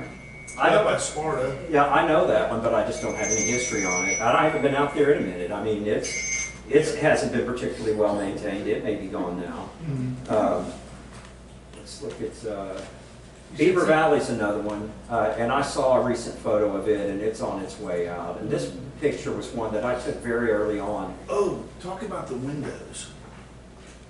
Speaker 2: I know
Speaker 3: by Sparta.
Speaker 2: Yeah, I know that one, but I just don't have any history on it. I haven't been out there in a minute. I mean, it hasn't been particularly well maintained. It may be gone now. Let's look at Beaver Valley's another one, and I saw a recent photo of it, and it's on its way out. And this picture was one that I took very early on.
Speaker 3: Oh, talk about the windows.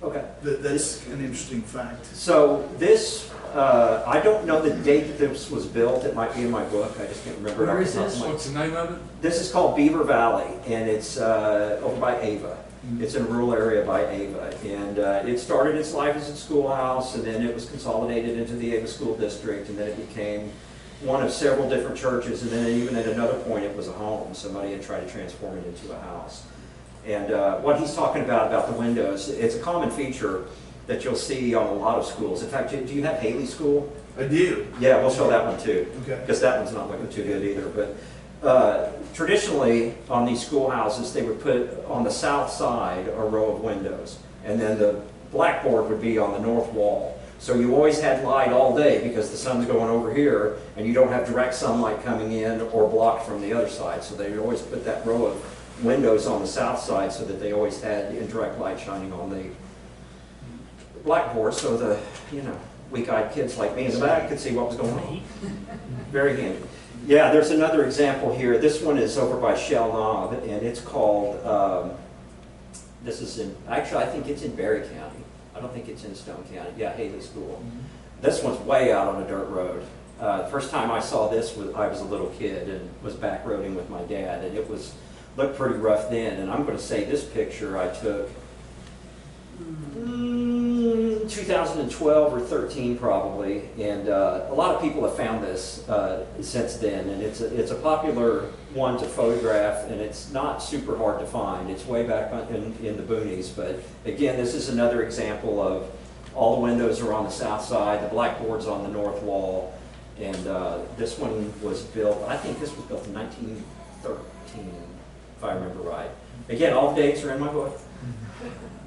Speaker 2: Okay.
Speaker 3: That's an interesting fact.
Speaker 2: So this, I don't know the date that this was built. It might be in my book. I just can't remember.
Speaker 6: Where is this? What's the name of it?
Speaker 2: This is called Beaver Valley, and it's over by Ava. It's in a rural area by Ava. And it started its life as a schoolhouse, and then it was consolidated into the Ava School District, and then it became one of several different churches, and then even at another point it was a home. Somebody had tried to transform it into a house. And what he's talking about the windows, it's a common feature that you'll see on a lot of schools. In fact, do you have Haley School?
Speaker 3: I do.
Speaker 2: Yeah, we'll show that one too.
Speaker 3: Okay.
Speaker 2: Because that one's not looking too good either. But traditionally on these schoolhouses, they would put on the south side a row of windows, and then the blackboard would be on the north wall. So you always had light all day because the sun's going over here, and you don't have direct sunlight coming in or blocked from the other side. So they would always put that row of windows on the south side so that they always had indirect light shining on the blackboard, so the weak-eyed kids like me in the back could see what was going on. Very handy. Yeah, there's another example here. This one is over by Shell Knob, and it's called, this is in, actually I think it's in Berry County. I don't think it's in Stone County. Yeah, Haley School. This one's way out on a dirt road. The first time I saw this, I was a little kid and was back roading with my dad, and it looked pretty rough then. And I'm going to say this picture I took 2012 or 13 probably, and a lot of people have found this since then, and it's a popular one to photograph, and it's not super hard to find. It's way back in the boonies, but again, this is another example of all the windows are on the south side, the blackboard's on the north wall, and this one was built, I think this was built in 1913, if I remember right. Again, all the dates are in my book.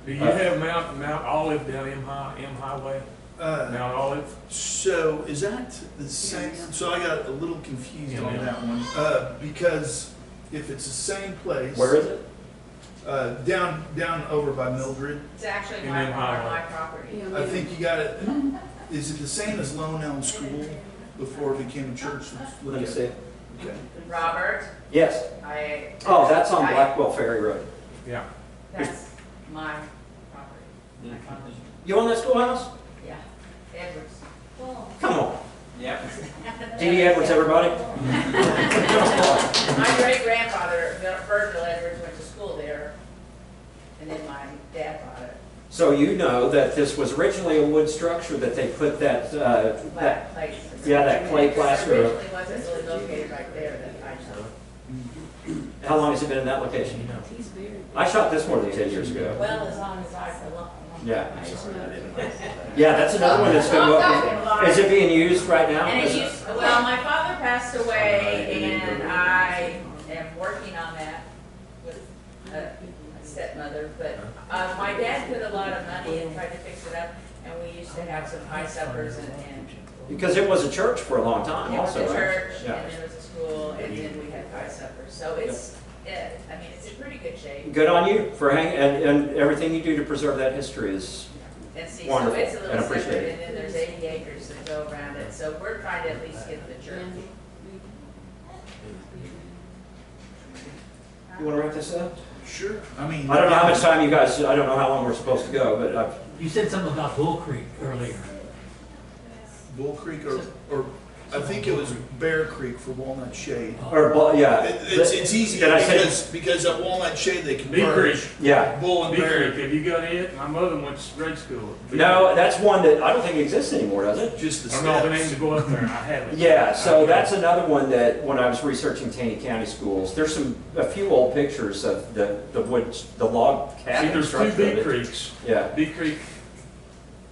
Speaker 6: Do you have Mount Olive down M Highway? Mount Olive?
Speaker 3: So is that the same? So I got a little confused on that one because if it's the same place,
Speaker 2: Where is it?
Speaker 3: Down over by Mildred.
Speaker 4: It's actually
Speaker 6: In
Speaker 4: my
Speaker 6: them highway.
Speaker 4: property.
Speaker 3: I think you got it. Is it the same as Lone Elm School before it became a church?
Speaker 2: Let me see.
Speaker 3: Okay.
Speaker 4: Robert,
Speaker 2: Yes. Oh, that's on Blackwell Ferry Road.
Speaker 6: Yeah.
Speaker 4: That's my property.
Speaker 2: You own that schoolhouse?
Speaker 4: Yeah, Edwards.
Speaker 2: Come on. Yeah. D.D. Edwards, everybody.
Speaker 4: My great-grandfather, Virgil Edwards, went to school there, and then my dad bought it.
Speaker 2: So you know that this was originally a wood structure that they put that clay plaster.
Speaker 4: It originally wasn't really located right there, that I know.
Speaker 2: How long has it been in that location? I shot this more than 10 years ago.
Speaker 4: Well, as long as I belong.
Speaker 2: Yeah. Yeah, that's another one that's been, is it being used right now?
Speaker 4: And well, my father passed away, and I am working on that with a stepmother, but my dad put a lot of money and tried to fix it up, and we used to have some pie suppers and
Speaker 2: Because it was a church for a long time
Speaker 4: it was
Speaker 2: also,
Speaker 4: a
Speaker 2: right?
Speaker 4: church,
Speaker 2: Yeah.
Speaker 4: and it was a school, and then we had pie suppers. So it's, it's in pretty good shape.
Speaker 2: Good on you for hanging, and everything you do to preserve that history is
Speaker 4: And see,
Speaker 2: wonderful,
Speaker 4: so it's a
Speaker 2: and
Speaker 4: little
Speaker 2: appreciate
Speaker 4: separate,
Speaker 2: it.
Speaker 4: and then there's 80 acres that go around it. So we're trying to at least get the church.
Speaker 2: You want to wrap this up?
Speaker 3: Sure. I mean,
Speaker 2: I don't know how much time you guys, I don't know how long we're supposed to go, but
Speaker 5: You said something about Bull Creek earlier.
Speaker 3: Bull Creek or I think it was Bear Creek for Walnut Shade.
Speaker 2: yeah.
Speaker 3: It's easy
Speaker 2: Did I say-
Speaker 3: because at Walnut Shade they
Speaker 6: Bee
Speaker 3: converge.
Speaker 6: Creek.
Speaker 2: Yeah.
Speaker 3: Bull and
Speaker 6: Bee
Speaker 3: Bear.
Speaker 6: Creek, have you got it? My mother went to grade school.
Speaker 2: No, that's one that I don't think exists anymore, does it?
Speaker 3: Just the
Speaker 6: I'm not been able
Speaker 3: steps.
Speaker 6: to go up there, I haven't.
Speaker 2: Yeah, so that's another one that when I was researching Taney County schools, there's a few old pictures of the log
Speaker 6: See,
Speaker 2: cabin
Speaker 6: there's
Speaker 2: structure
Speaker 6: two
Speaker 2: of
Speaker 6: Bee
Speaker 2: it.
Speaker 6: Creeks.
Speaker 2: Yeah,
Speaker 6: Bee Creek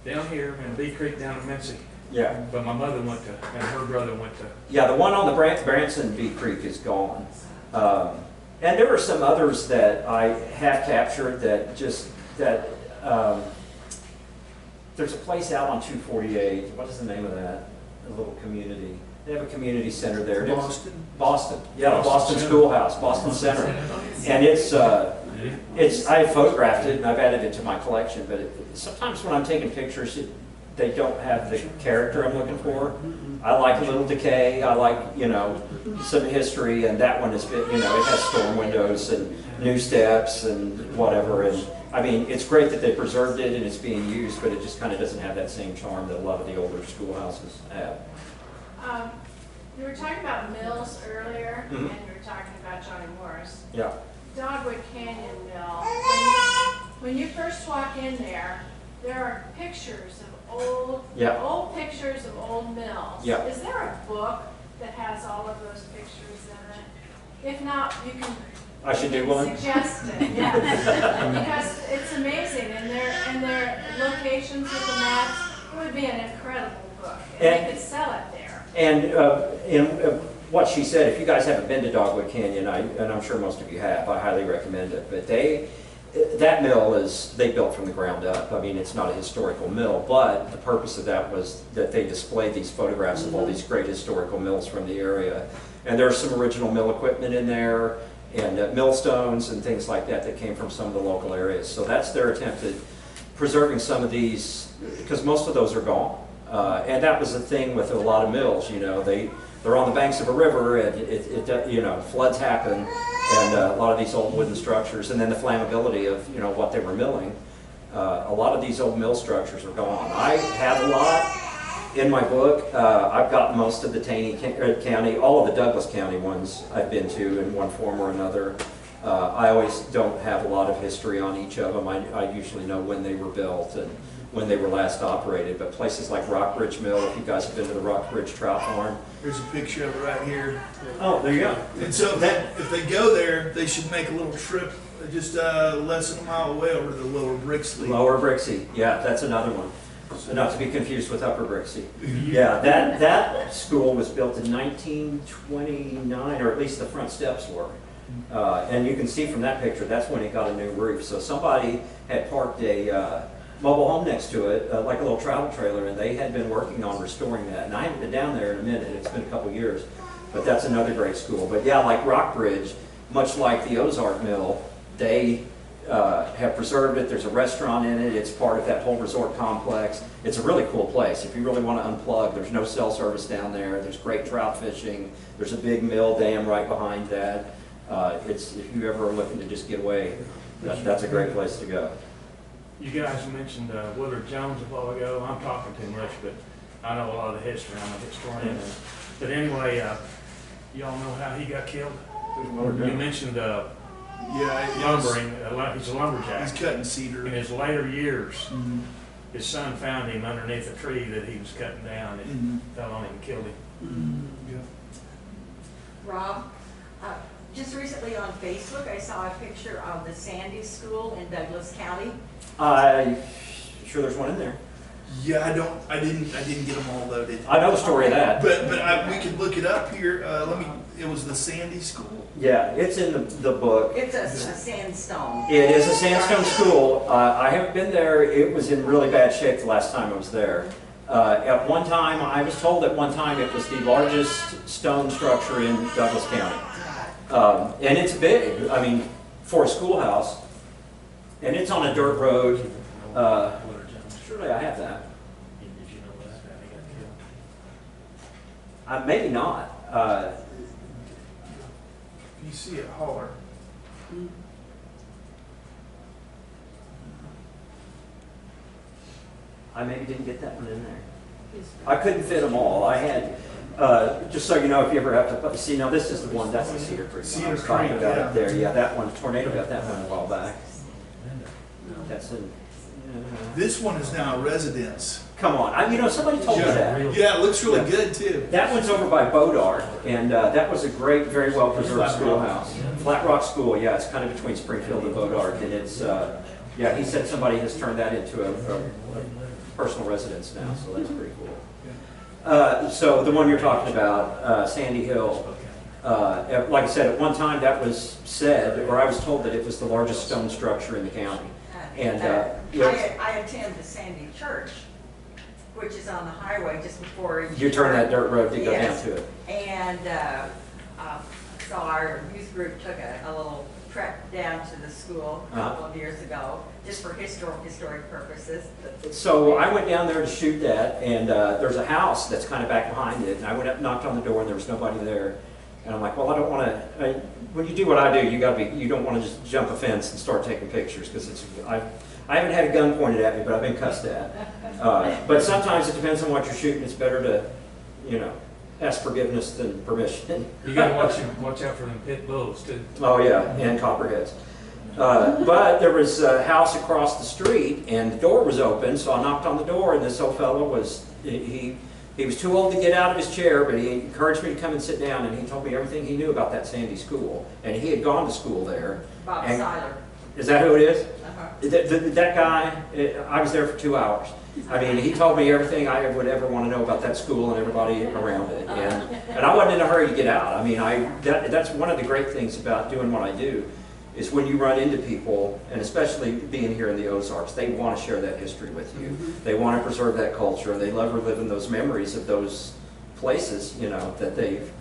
Speaker 6: down here and Bee Creek down in Mincy.
Speaker 2: yeah.
Speaker 6: But my mother went to, and her brother went to.
Speaker 2: Yeah, the one on the Branson Bee Creek is gone. And there are some others that I have captured there's a place out on 248. What is the name of that? A little community. They have a community center there.
Speaker 3: Boston.
Speaker 2: Boston. Yeah, the Boston
Speaker 6: Center.
Speaker 2: Schoolhouse, Boston Center. And I photographed it and I've added it to my collection, but sometimes when I'm taking pictures, they don't have the character I'm looking for. I like a little decay, I like, some history, and that one has been, it has storm windows and new steps and whatever, and I mean, it's great that they preserved it and it's being used, but it just kind of doesn't have that same charm that a lot of the older schoolhouses have.
Speaker 7: You were talking about Mills earlier,
Speaker 2: Mhm.
Speaker 7: and you were talking about Johnny Morris.
Speaker 2: Yeah.
Speaker 7: Dogwood Canyon Mill, when you first walk in there are pictures of old pictures of old mills.
Speaker 2: Yeah.
Speaker 7: Is there a book that has all of those pictures in it? If not, you can
Speaker 2: I should do one?
Speaker 7: suggest it, yeah. Because it's amazing, and their locations with the maps, it would be an incredible book, and they could sell it there.
Speaker 2: And what she said, if you guys haven't been to Dogwood Canyon, and I'm sure most of you have, I highly recommend it. But that mill they built from the ground up. I mean, it's not a historical mill, but the purpose of that was that they displayed these photographs of all these great historical mills from the area. And there's some original mill equipment in there, and millstones and things like that that came from some of the local areas. So that's their attempt at preserving some of these, because most of those are gone. And that was the thing with a lot of mills, you know, they're on the banks of a river, and you know, floods happen, and a lot of these old wooden structures, and then the flammability of, you know, what they were milling. A lot of these old mill structures are gone. I have a lot in my book. I've got most of the Taney County, all of the Douglas County ones I've been to in one form or another. I always don't have a lot of history on each of them. I usually know when they were built and when they were last operated. But places like Rockbridge Mill, if you guys have been to the Rockbridge Trout Farm.
Speaker 3: Here's a picture of it right here.
Speaker 2: Oh, there you go.
Speaker 3: And so if they go there, they should make a little trip just less than a mile away over to the Lower Brixley.
Speaker 2: Lower Brixie, yeah, that's another one. Not to be confused with Upper Brixie. Yeah, that school was built in 1929, or at least the front steps were. And you can see from that picture, that's when it got a new roof. So somebody had parked a mobile home next to it, like a little travel trailer, and they had been working on restoring that. And I haven't been down there in a minute, it's been a couple years, but that's another great school. But yeah, like Rockbridge, much like the Ozark Mill, they have preserved it. There's a restaurant in it. It's part of that whole resort complex. It's a really cool place. If you really want to unplug, there's no cell service down there. There's great trout fishing. There's a big mill dam right behind that. If you ever are looking to just get away, that's a great place to go.
Speaker 6: You guys mentioned Willard Jones a while ago. I'm talking too much, but I know a lot of the history. I'm a historian. But anyway, y'all know how he got killed? You mentioned lumbering. He's a lumberjack.
Speaker 3: He's cutting cedar.
Speaker 6: In his later years, his son found him underneath a tree that he was cutting down and fell on him and killed him.
Speaker 8: Rob, just recently on Facebook, I saw a picture of the Sandy School in Douglas County.
Speaker 2: Sure there's one in there.
Speaker 3: Yeah, I didn't get them all loaded.
Speaker 2: I know the story of that.
Speaker 3: But we could look it up here. It was the Sandy School.
Speaker 2: Yeah, it's in the book.
Speaker 8: It's a sandstone.
Speaker 2: It is a sandstone school. I haven't been there. It was in really bad shape the last time I was there. At one time, I was told at one time it was the largest stone structure in Douglas County. And it's big, I mean, for a schoolhouse. And it's on a dirt road. Surely I have that. Maybe not.
Speaker 3: If you see it, holler.
Speaker 2: I maybe didn't get that one in there. I couldn't fit them all. I had, just so you know, if you ever have to, see, now this is the one, that's the Cedar Creek.
Speaker 3: Cedar Creek,
Speaker 2: about
Speaker 3: yeah.
Speaker 2: it there. Yeah, that one, tornado got that one a while back. That's in.
Speaker 3: This one is now a residence.
Speaker 2: Come on, you know, somebody told me that.
Speaker 3: Yeah, it looks really good too.
Speaker 2: That one's over by Bodart, and that was a great, very well preserved schoolhouse. Flat Rock School, yeah, it's kind of between Springfield and Bodart, and it's, yeah, he said somebody has turned that into a personal residence now, so that's pretty cool. So the one you're talking about, Sandy Hill, like I said, at one time that was said, or I was told that it was the largest stone structure in the county. And
Speaker 8: I attend the Sandy Church, which is on the highway just before
Speaker 2: you turn that dirt road to go
Speaker 8: yes.
Speaker 2: down to it.
Speaker 8: And so our youth group took a little trek down to the school a couple of years ago, just for historic purposes.
Speaker 2: So I went down there to shoot that, and there's a house that's kind of back behind it, and I went up, knocked on the door, and there was nobody there. And I'm like, well, I don't want to. When you do what I do, you don't want to just jump a fence and start taking pictures, because I haven't had a gun pointed at me, but I've been cussed at. But sometimes it depends on what you're shooting. It's better to, you know, ask forgiveness than permission.
Speaker 6: You got to watch out for them pit bulls too.
Speaker 2: Oh yeah, and copperheads. But there was a house across the street, and the door was open, so I knocked on the door, and this old fellow was he was too old to get out of his chair, but he encouraged me to come and sit down, and he told me everything he knew about that Sandy school. And he had gone to school there.
Speaker 8: Bob Seiler.
Speaker 2: Is that who it is? That guy, I was there for 2 hours. I mean, he told me everything I would ever want to know about that school and everybody around it. And I wasn't in a hurry to get out. I mean, that's one of the great things about doing what I do, is when you run into people, and especially being here in the Ozarks, they want to share that history with you. They want to preserve that culture. They love reliving those memories of those places, you know, that they've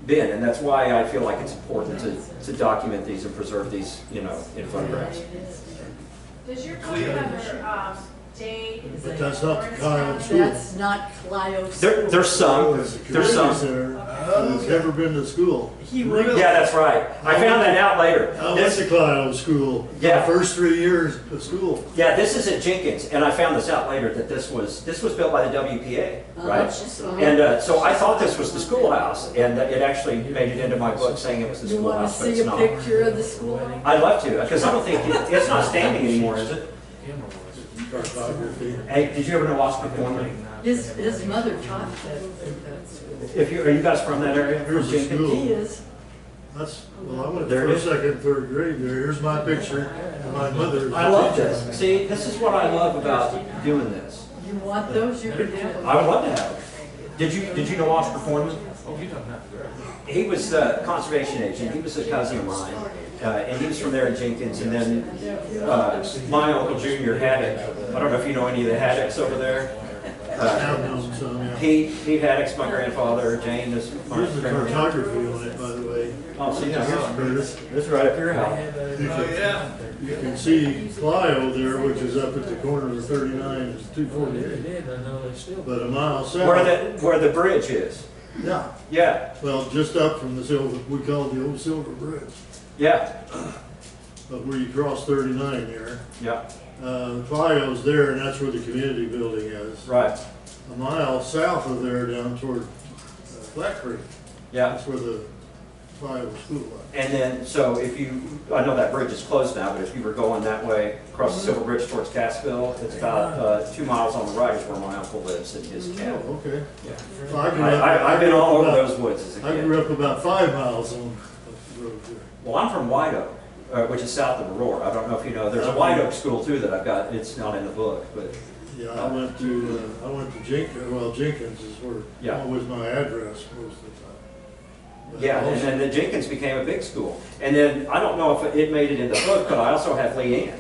Speaker 2: been. And that's why I feel like it's important to document these and preserve these, you know, in photographs.
Speaker 7: Does your grandmother, Jade?
Speaker 9: But that's not the Clio school.
Speaker 10: That's not Clio school.
Speaker 2: There's some.
Speaker 9: There's a
Speaker 2: There's some.
Speaker 9: community center that's never been to school.
Speaker 2: Yeah, that's right. I found that out later.
Speaker 9: I went to Clio school.
Speaker 2: Yeah.
Speaker 9: The first 3 years of school.
Speaker 2: Yeah, this is at Jenkins, and I found this out later that this was built by the WPA, right? And so I thought this was the schoolhouse, and it actually made it into my book saying it was the
Speaker 10: You want to
Speaker 2: schoolhouse, but
Speaker 10: see
Speaker 2: it's
Speaker 10: a
Speaker 2: not.
Speaker 10: picture of the schoolhouse?
Speaker 2: I'd love to, because I don't think it's not standing anymore, is it?
Speaker 9: Cartography.
Speaker 2: Hey, did you ever know Oscar Copeland?
Speaker 10: His mother taught that school.
Speaker 2: Are you guys from that area?
Speaker 9: Here's the
Speaker 2: Jenkins?
Speaker 9: school.
Speaker 10: He is.
Speaker 9: Well, I went
Speaker 2: There it
Speaker 9: first,
Speaker 2: is.
Speaker 9: second, third grade there. Here's my picture of my mother.
Speaker 2: I love this. See, this is what I love about doing this.
Speaker 10: You want those, you can have them.
Speaker 2: I would love to have it. Did you know Oscar Copeland?
Speaker 6: Oh, you don't have to.
Speaker 2: He was a conservation agent. He was a cousin of mine. And he was from there in Jenkins. And then my Uncle Junior Haddock. I don't know if you know any of the Haddocks over there.
Speaker 9: I've known some, yeah.
Speaker 2: Pete Haddock's my grandfather. Jane is my
Speaker 9: Here's the
Speaker 2: grandmother.
Speaker 9: cartography on it, by the way.
Speaker 2: Oh, see, now
Speaker 9: Curtis.
Speaker 2: this is right up your house.
Speaker 9: You can see Clio there, which is up at the corner of 39 and 248. But a mile south.
Speaker 2: Where the bridge is.
Speaker 9: Yeah.
Speaker 2: Yeah,
Speaker 9: Well, just up from the Silver, we call it the old Silver Bridge.
Speaker 2: yeah,
Speaker 9: But where you cross 39 there.
Speaker 2: yeah,
Speaker 9: Clio's there, and that's where the community building is.
Speaker 2: right,
Speaker 9: A mile south of there, down toward Flat Creek.
Speaker 2: yeah.
Speaker 9: That's where the Clio school was.
Speaker 2: And then, so if you, I know that bridge is closed now, but if you were going that way, across the Silver Bridge towards Cassville, it's about 2 miles on the right is where my uncle lives in his cabin.
Speaker 9: Oh, okay.
Speaker 2: Yeah.
Speaker 9: Well,
Speaker 2: I've been all over
Speaker 9: about-
Speaker 2: those woods as a
Speaker 9: I
Speaker 2: kid.
Speaker 9: grew up about 5 miles on the road there.
Speaker 2: Well, I'm from White Oak, which is south of Aurora. I don't know if you know, there's a White Oak school too that I've got, it's not in the book, but
Speaker 9: Yeah, I went to Jenkins is where,
Speaker 2: Yeah.
Speaker 9: was my address most of the time. But
Speaker 2: yeah, and
Speaker 9: also-
Speaker 2: then the Jenkins became a big school. And then, I don't know if it made it in the book, but I also have Leanne.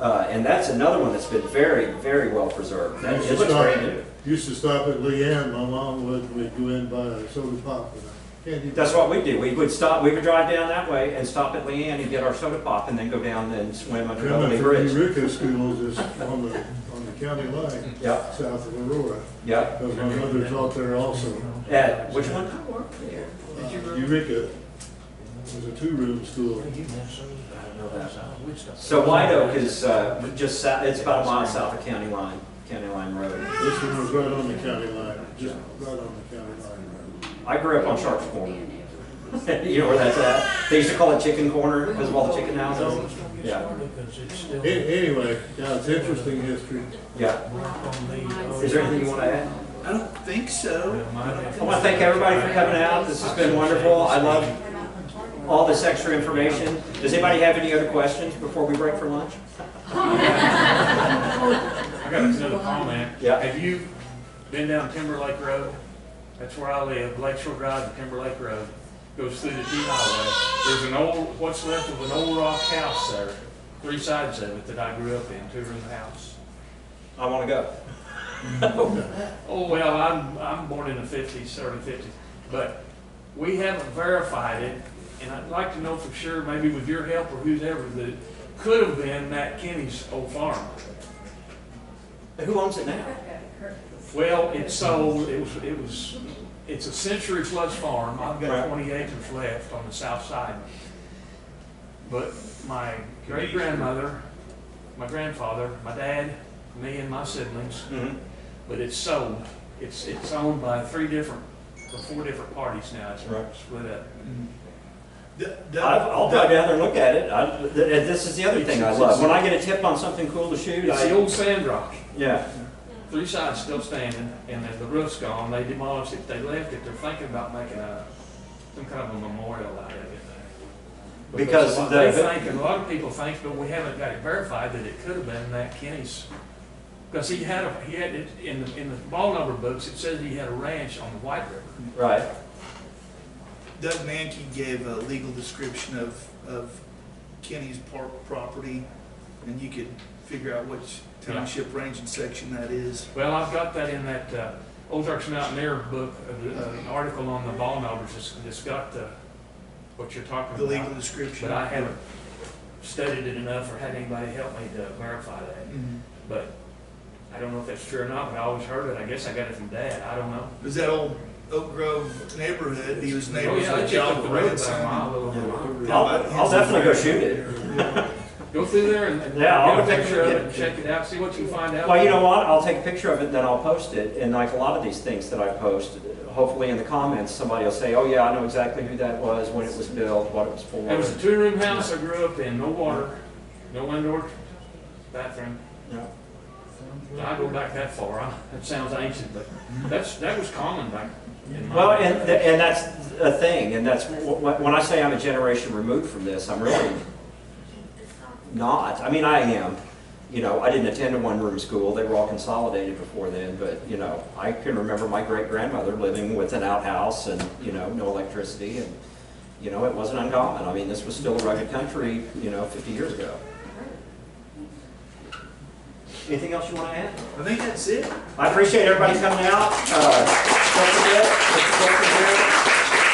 Speaker 2: And that's another one that's been very, very well preserved. That- It looks brand new.
Speaker 9: Used to stop at Leanne, my mom we'd go in by a soda pop and a candy.
Speaker 2: That's what we do. We would drive down that way and stop at Leanne and get our soda pop and then go down and swim under
Speaker 9: Coming
Speaker 2: the
Speaker 9: from
Speaker 2: bridge.
Speaker 9: Eureka School is on the county line,
Speaker 2: Yep,
Speaker 9: south of Aurora.
Speaker 2: yep.
Speaker 9: Because my mother taught there also.
Speaker 2: At, which one?
Speaker 9: Eureka was a 2-room school.
Speaker 2: So White Oak is just south, it's about a mile south of County Line Road.
Speaker 9: This one was right on the county line, just right on the county line.
Speaker 2: I grew up on Sharp's Corner. You know where that's at? They used to call it Chicken Corner because of all the chicken houses. Yeah,
Speaker 9: Anyway, yeah, it's interesting history.
Speaker 2: yeah. Is there anything you want to add?
Speaker 3: I don't think so.
Speaker 2: I want to thank everybody for coming out. This has been wonderful. I love all this extra information. Does anybody have any other questions before we break for lunch?
Speaker 6: I got another comment.
Speaker 2: Yeah.
Speaker 6: Have you been down Timberlake Road? That's where I live, Lakeshore Drive to Timberlake Road. Goes through the T Highway. There's an old, what's left of an old rock house there, 3 sides of it that I grew up in, 2-room house.
Speaker 2: I want to go.
Speaker 6: Oh, well, I'm born in the 50s, early 50s, but we haven't verified it, and I'd like to know for sure, maybe with your help or whoever, that it could have been Matt Kenny's old farm.
Speaker 2: Who owns it now?
Speaker 6: Well, it's sold, it's a century plus farm. I've got
Speaker 2: Right.
Speaker 6: 20 acres left on the south side. But my great-grandmother, my grandfather, my dad, me and my siblings,
Speaker 2: Mm-hmm.
Speaker 6: but it's sold. It's owned by 4 different parties now. It's
Speaker 2: Right.
Speaker 6: split up.
Speaker 2: I'll drive down there and look at it. This is the other thing I love. When I get a tip on something cool to shoot,
Speaker 6: It's the old sand rock.
Speaker 2: yeah.
Speaker 6: 3 sides still standing, and then the roof's gone. They demolished it. They left it. They're thinking about making some kind of a memorial out of it.
Speaker 2: Because
Speaker 6: what they think, and a lot of people think, but we haven't got it verified, that it could have been Nat Kenny's. Because he had it in the ball number books, it says he had a ranch on the White River.
Speaker 2: Right.
Speaker 3: Doug Mankey gave a legal description of Kenny's Park property, and you could figure out which township range and section that is.
Speaker 6: Well, I've got that in that Ozarks Mountaineer book, an article on the ball numbers that's got what you're talking
Speaker 3: The
Speaker 6: about.
Speaker 3: legal description.
Speaker 6: But I haven't studied it enough or had anybody help me to verify that.
Speaker 3: Mhm.
Speaker 6: But I don't know if that's true or not, but I always heard it. I guess I got it from Dad. I don't know.
Speaker 3: It was that old Oak Grove neighborhood. He was
Speaker 6: Oh,
Speaker 3: neighbors
Speaker 6: yeah,
Speaker 3: with
Speaker 6: it's just up
Speaker 3: John
Speaker 6: the road about a
Speaker 3: Branson.
Speaker 6: mile, over a mile.
Speaker 2: I'll definitely go shoot it.
Speaker 6: Go through there and
Speaker 2: Yeah, I'll
Speaker 6: get a
Speaker 2: go
Speaker 6: picture of
Speaker 2: take
Speaker 6: it
Speaker 2: a
Speaker 6: and check it out, see what you can find out.
Speaker 2: Well, you know what? I'll take a picture of it, then I'll post it. And like a lot of these things that I post, hopefully in the comments, somebody will say, oh yeah, I know exactly who that was, when it was built, what it was for.
Speaker 6: It was a 2-room house I grew up in, no water, no indoor bathroom.
Speaker 2: Yeah.
Speaker 6: I go back that far. That sounds ancient, but that was common back in my
Speaker 2: Well,
Speaker 6: day.
Speaker 2: and that's a thing, and that's, when I say I'm a generation removed from this, I'm really not. I mean, I am. You know, I didn't attend a one-room school. They were all consolidated before then, but, you know, I can remember my great-grandmother living with an outhouse and, you know, no electricity, and, you know, it wasn't uncommon. I mean, this was still a rugged country, you know, 50 years ago. Anything else you want to add?
Speaker 3: I think that's it.
Speaker 2: I appreciate everybody coming out. Don't forget, Mr. Copeland here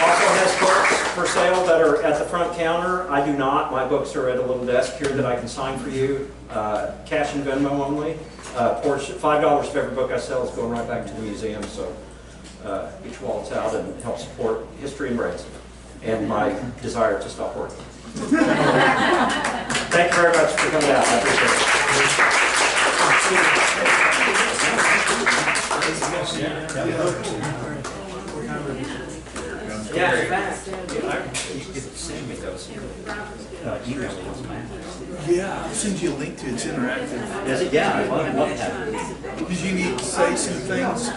Speaker 2: also has books for sale that are at the front counter. I do not. My books are at a little desk here that I can sign for you. Cash and Venmo only. Portion, $5 of every book I sell is going right back to the museum, so each wallet's out and help support history in Branson and my desire to stop working. Thank you very much for coming out. I appreciate it. Yeah, in fact, you could send me those. Email me those maps.
Speaker 3: Yeah, I'll send you a link to it. It's interactive.
Speaker 2: Is it? Yeah, I'd love to have it.
Speaker 3: Because you need to say some things.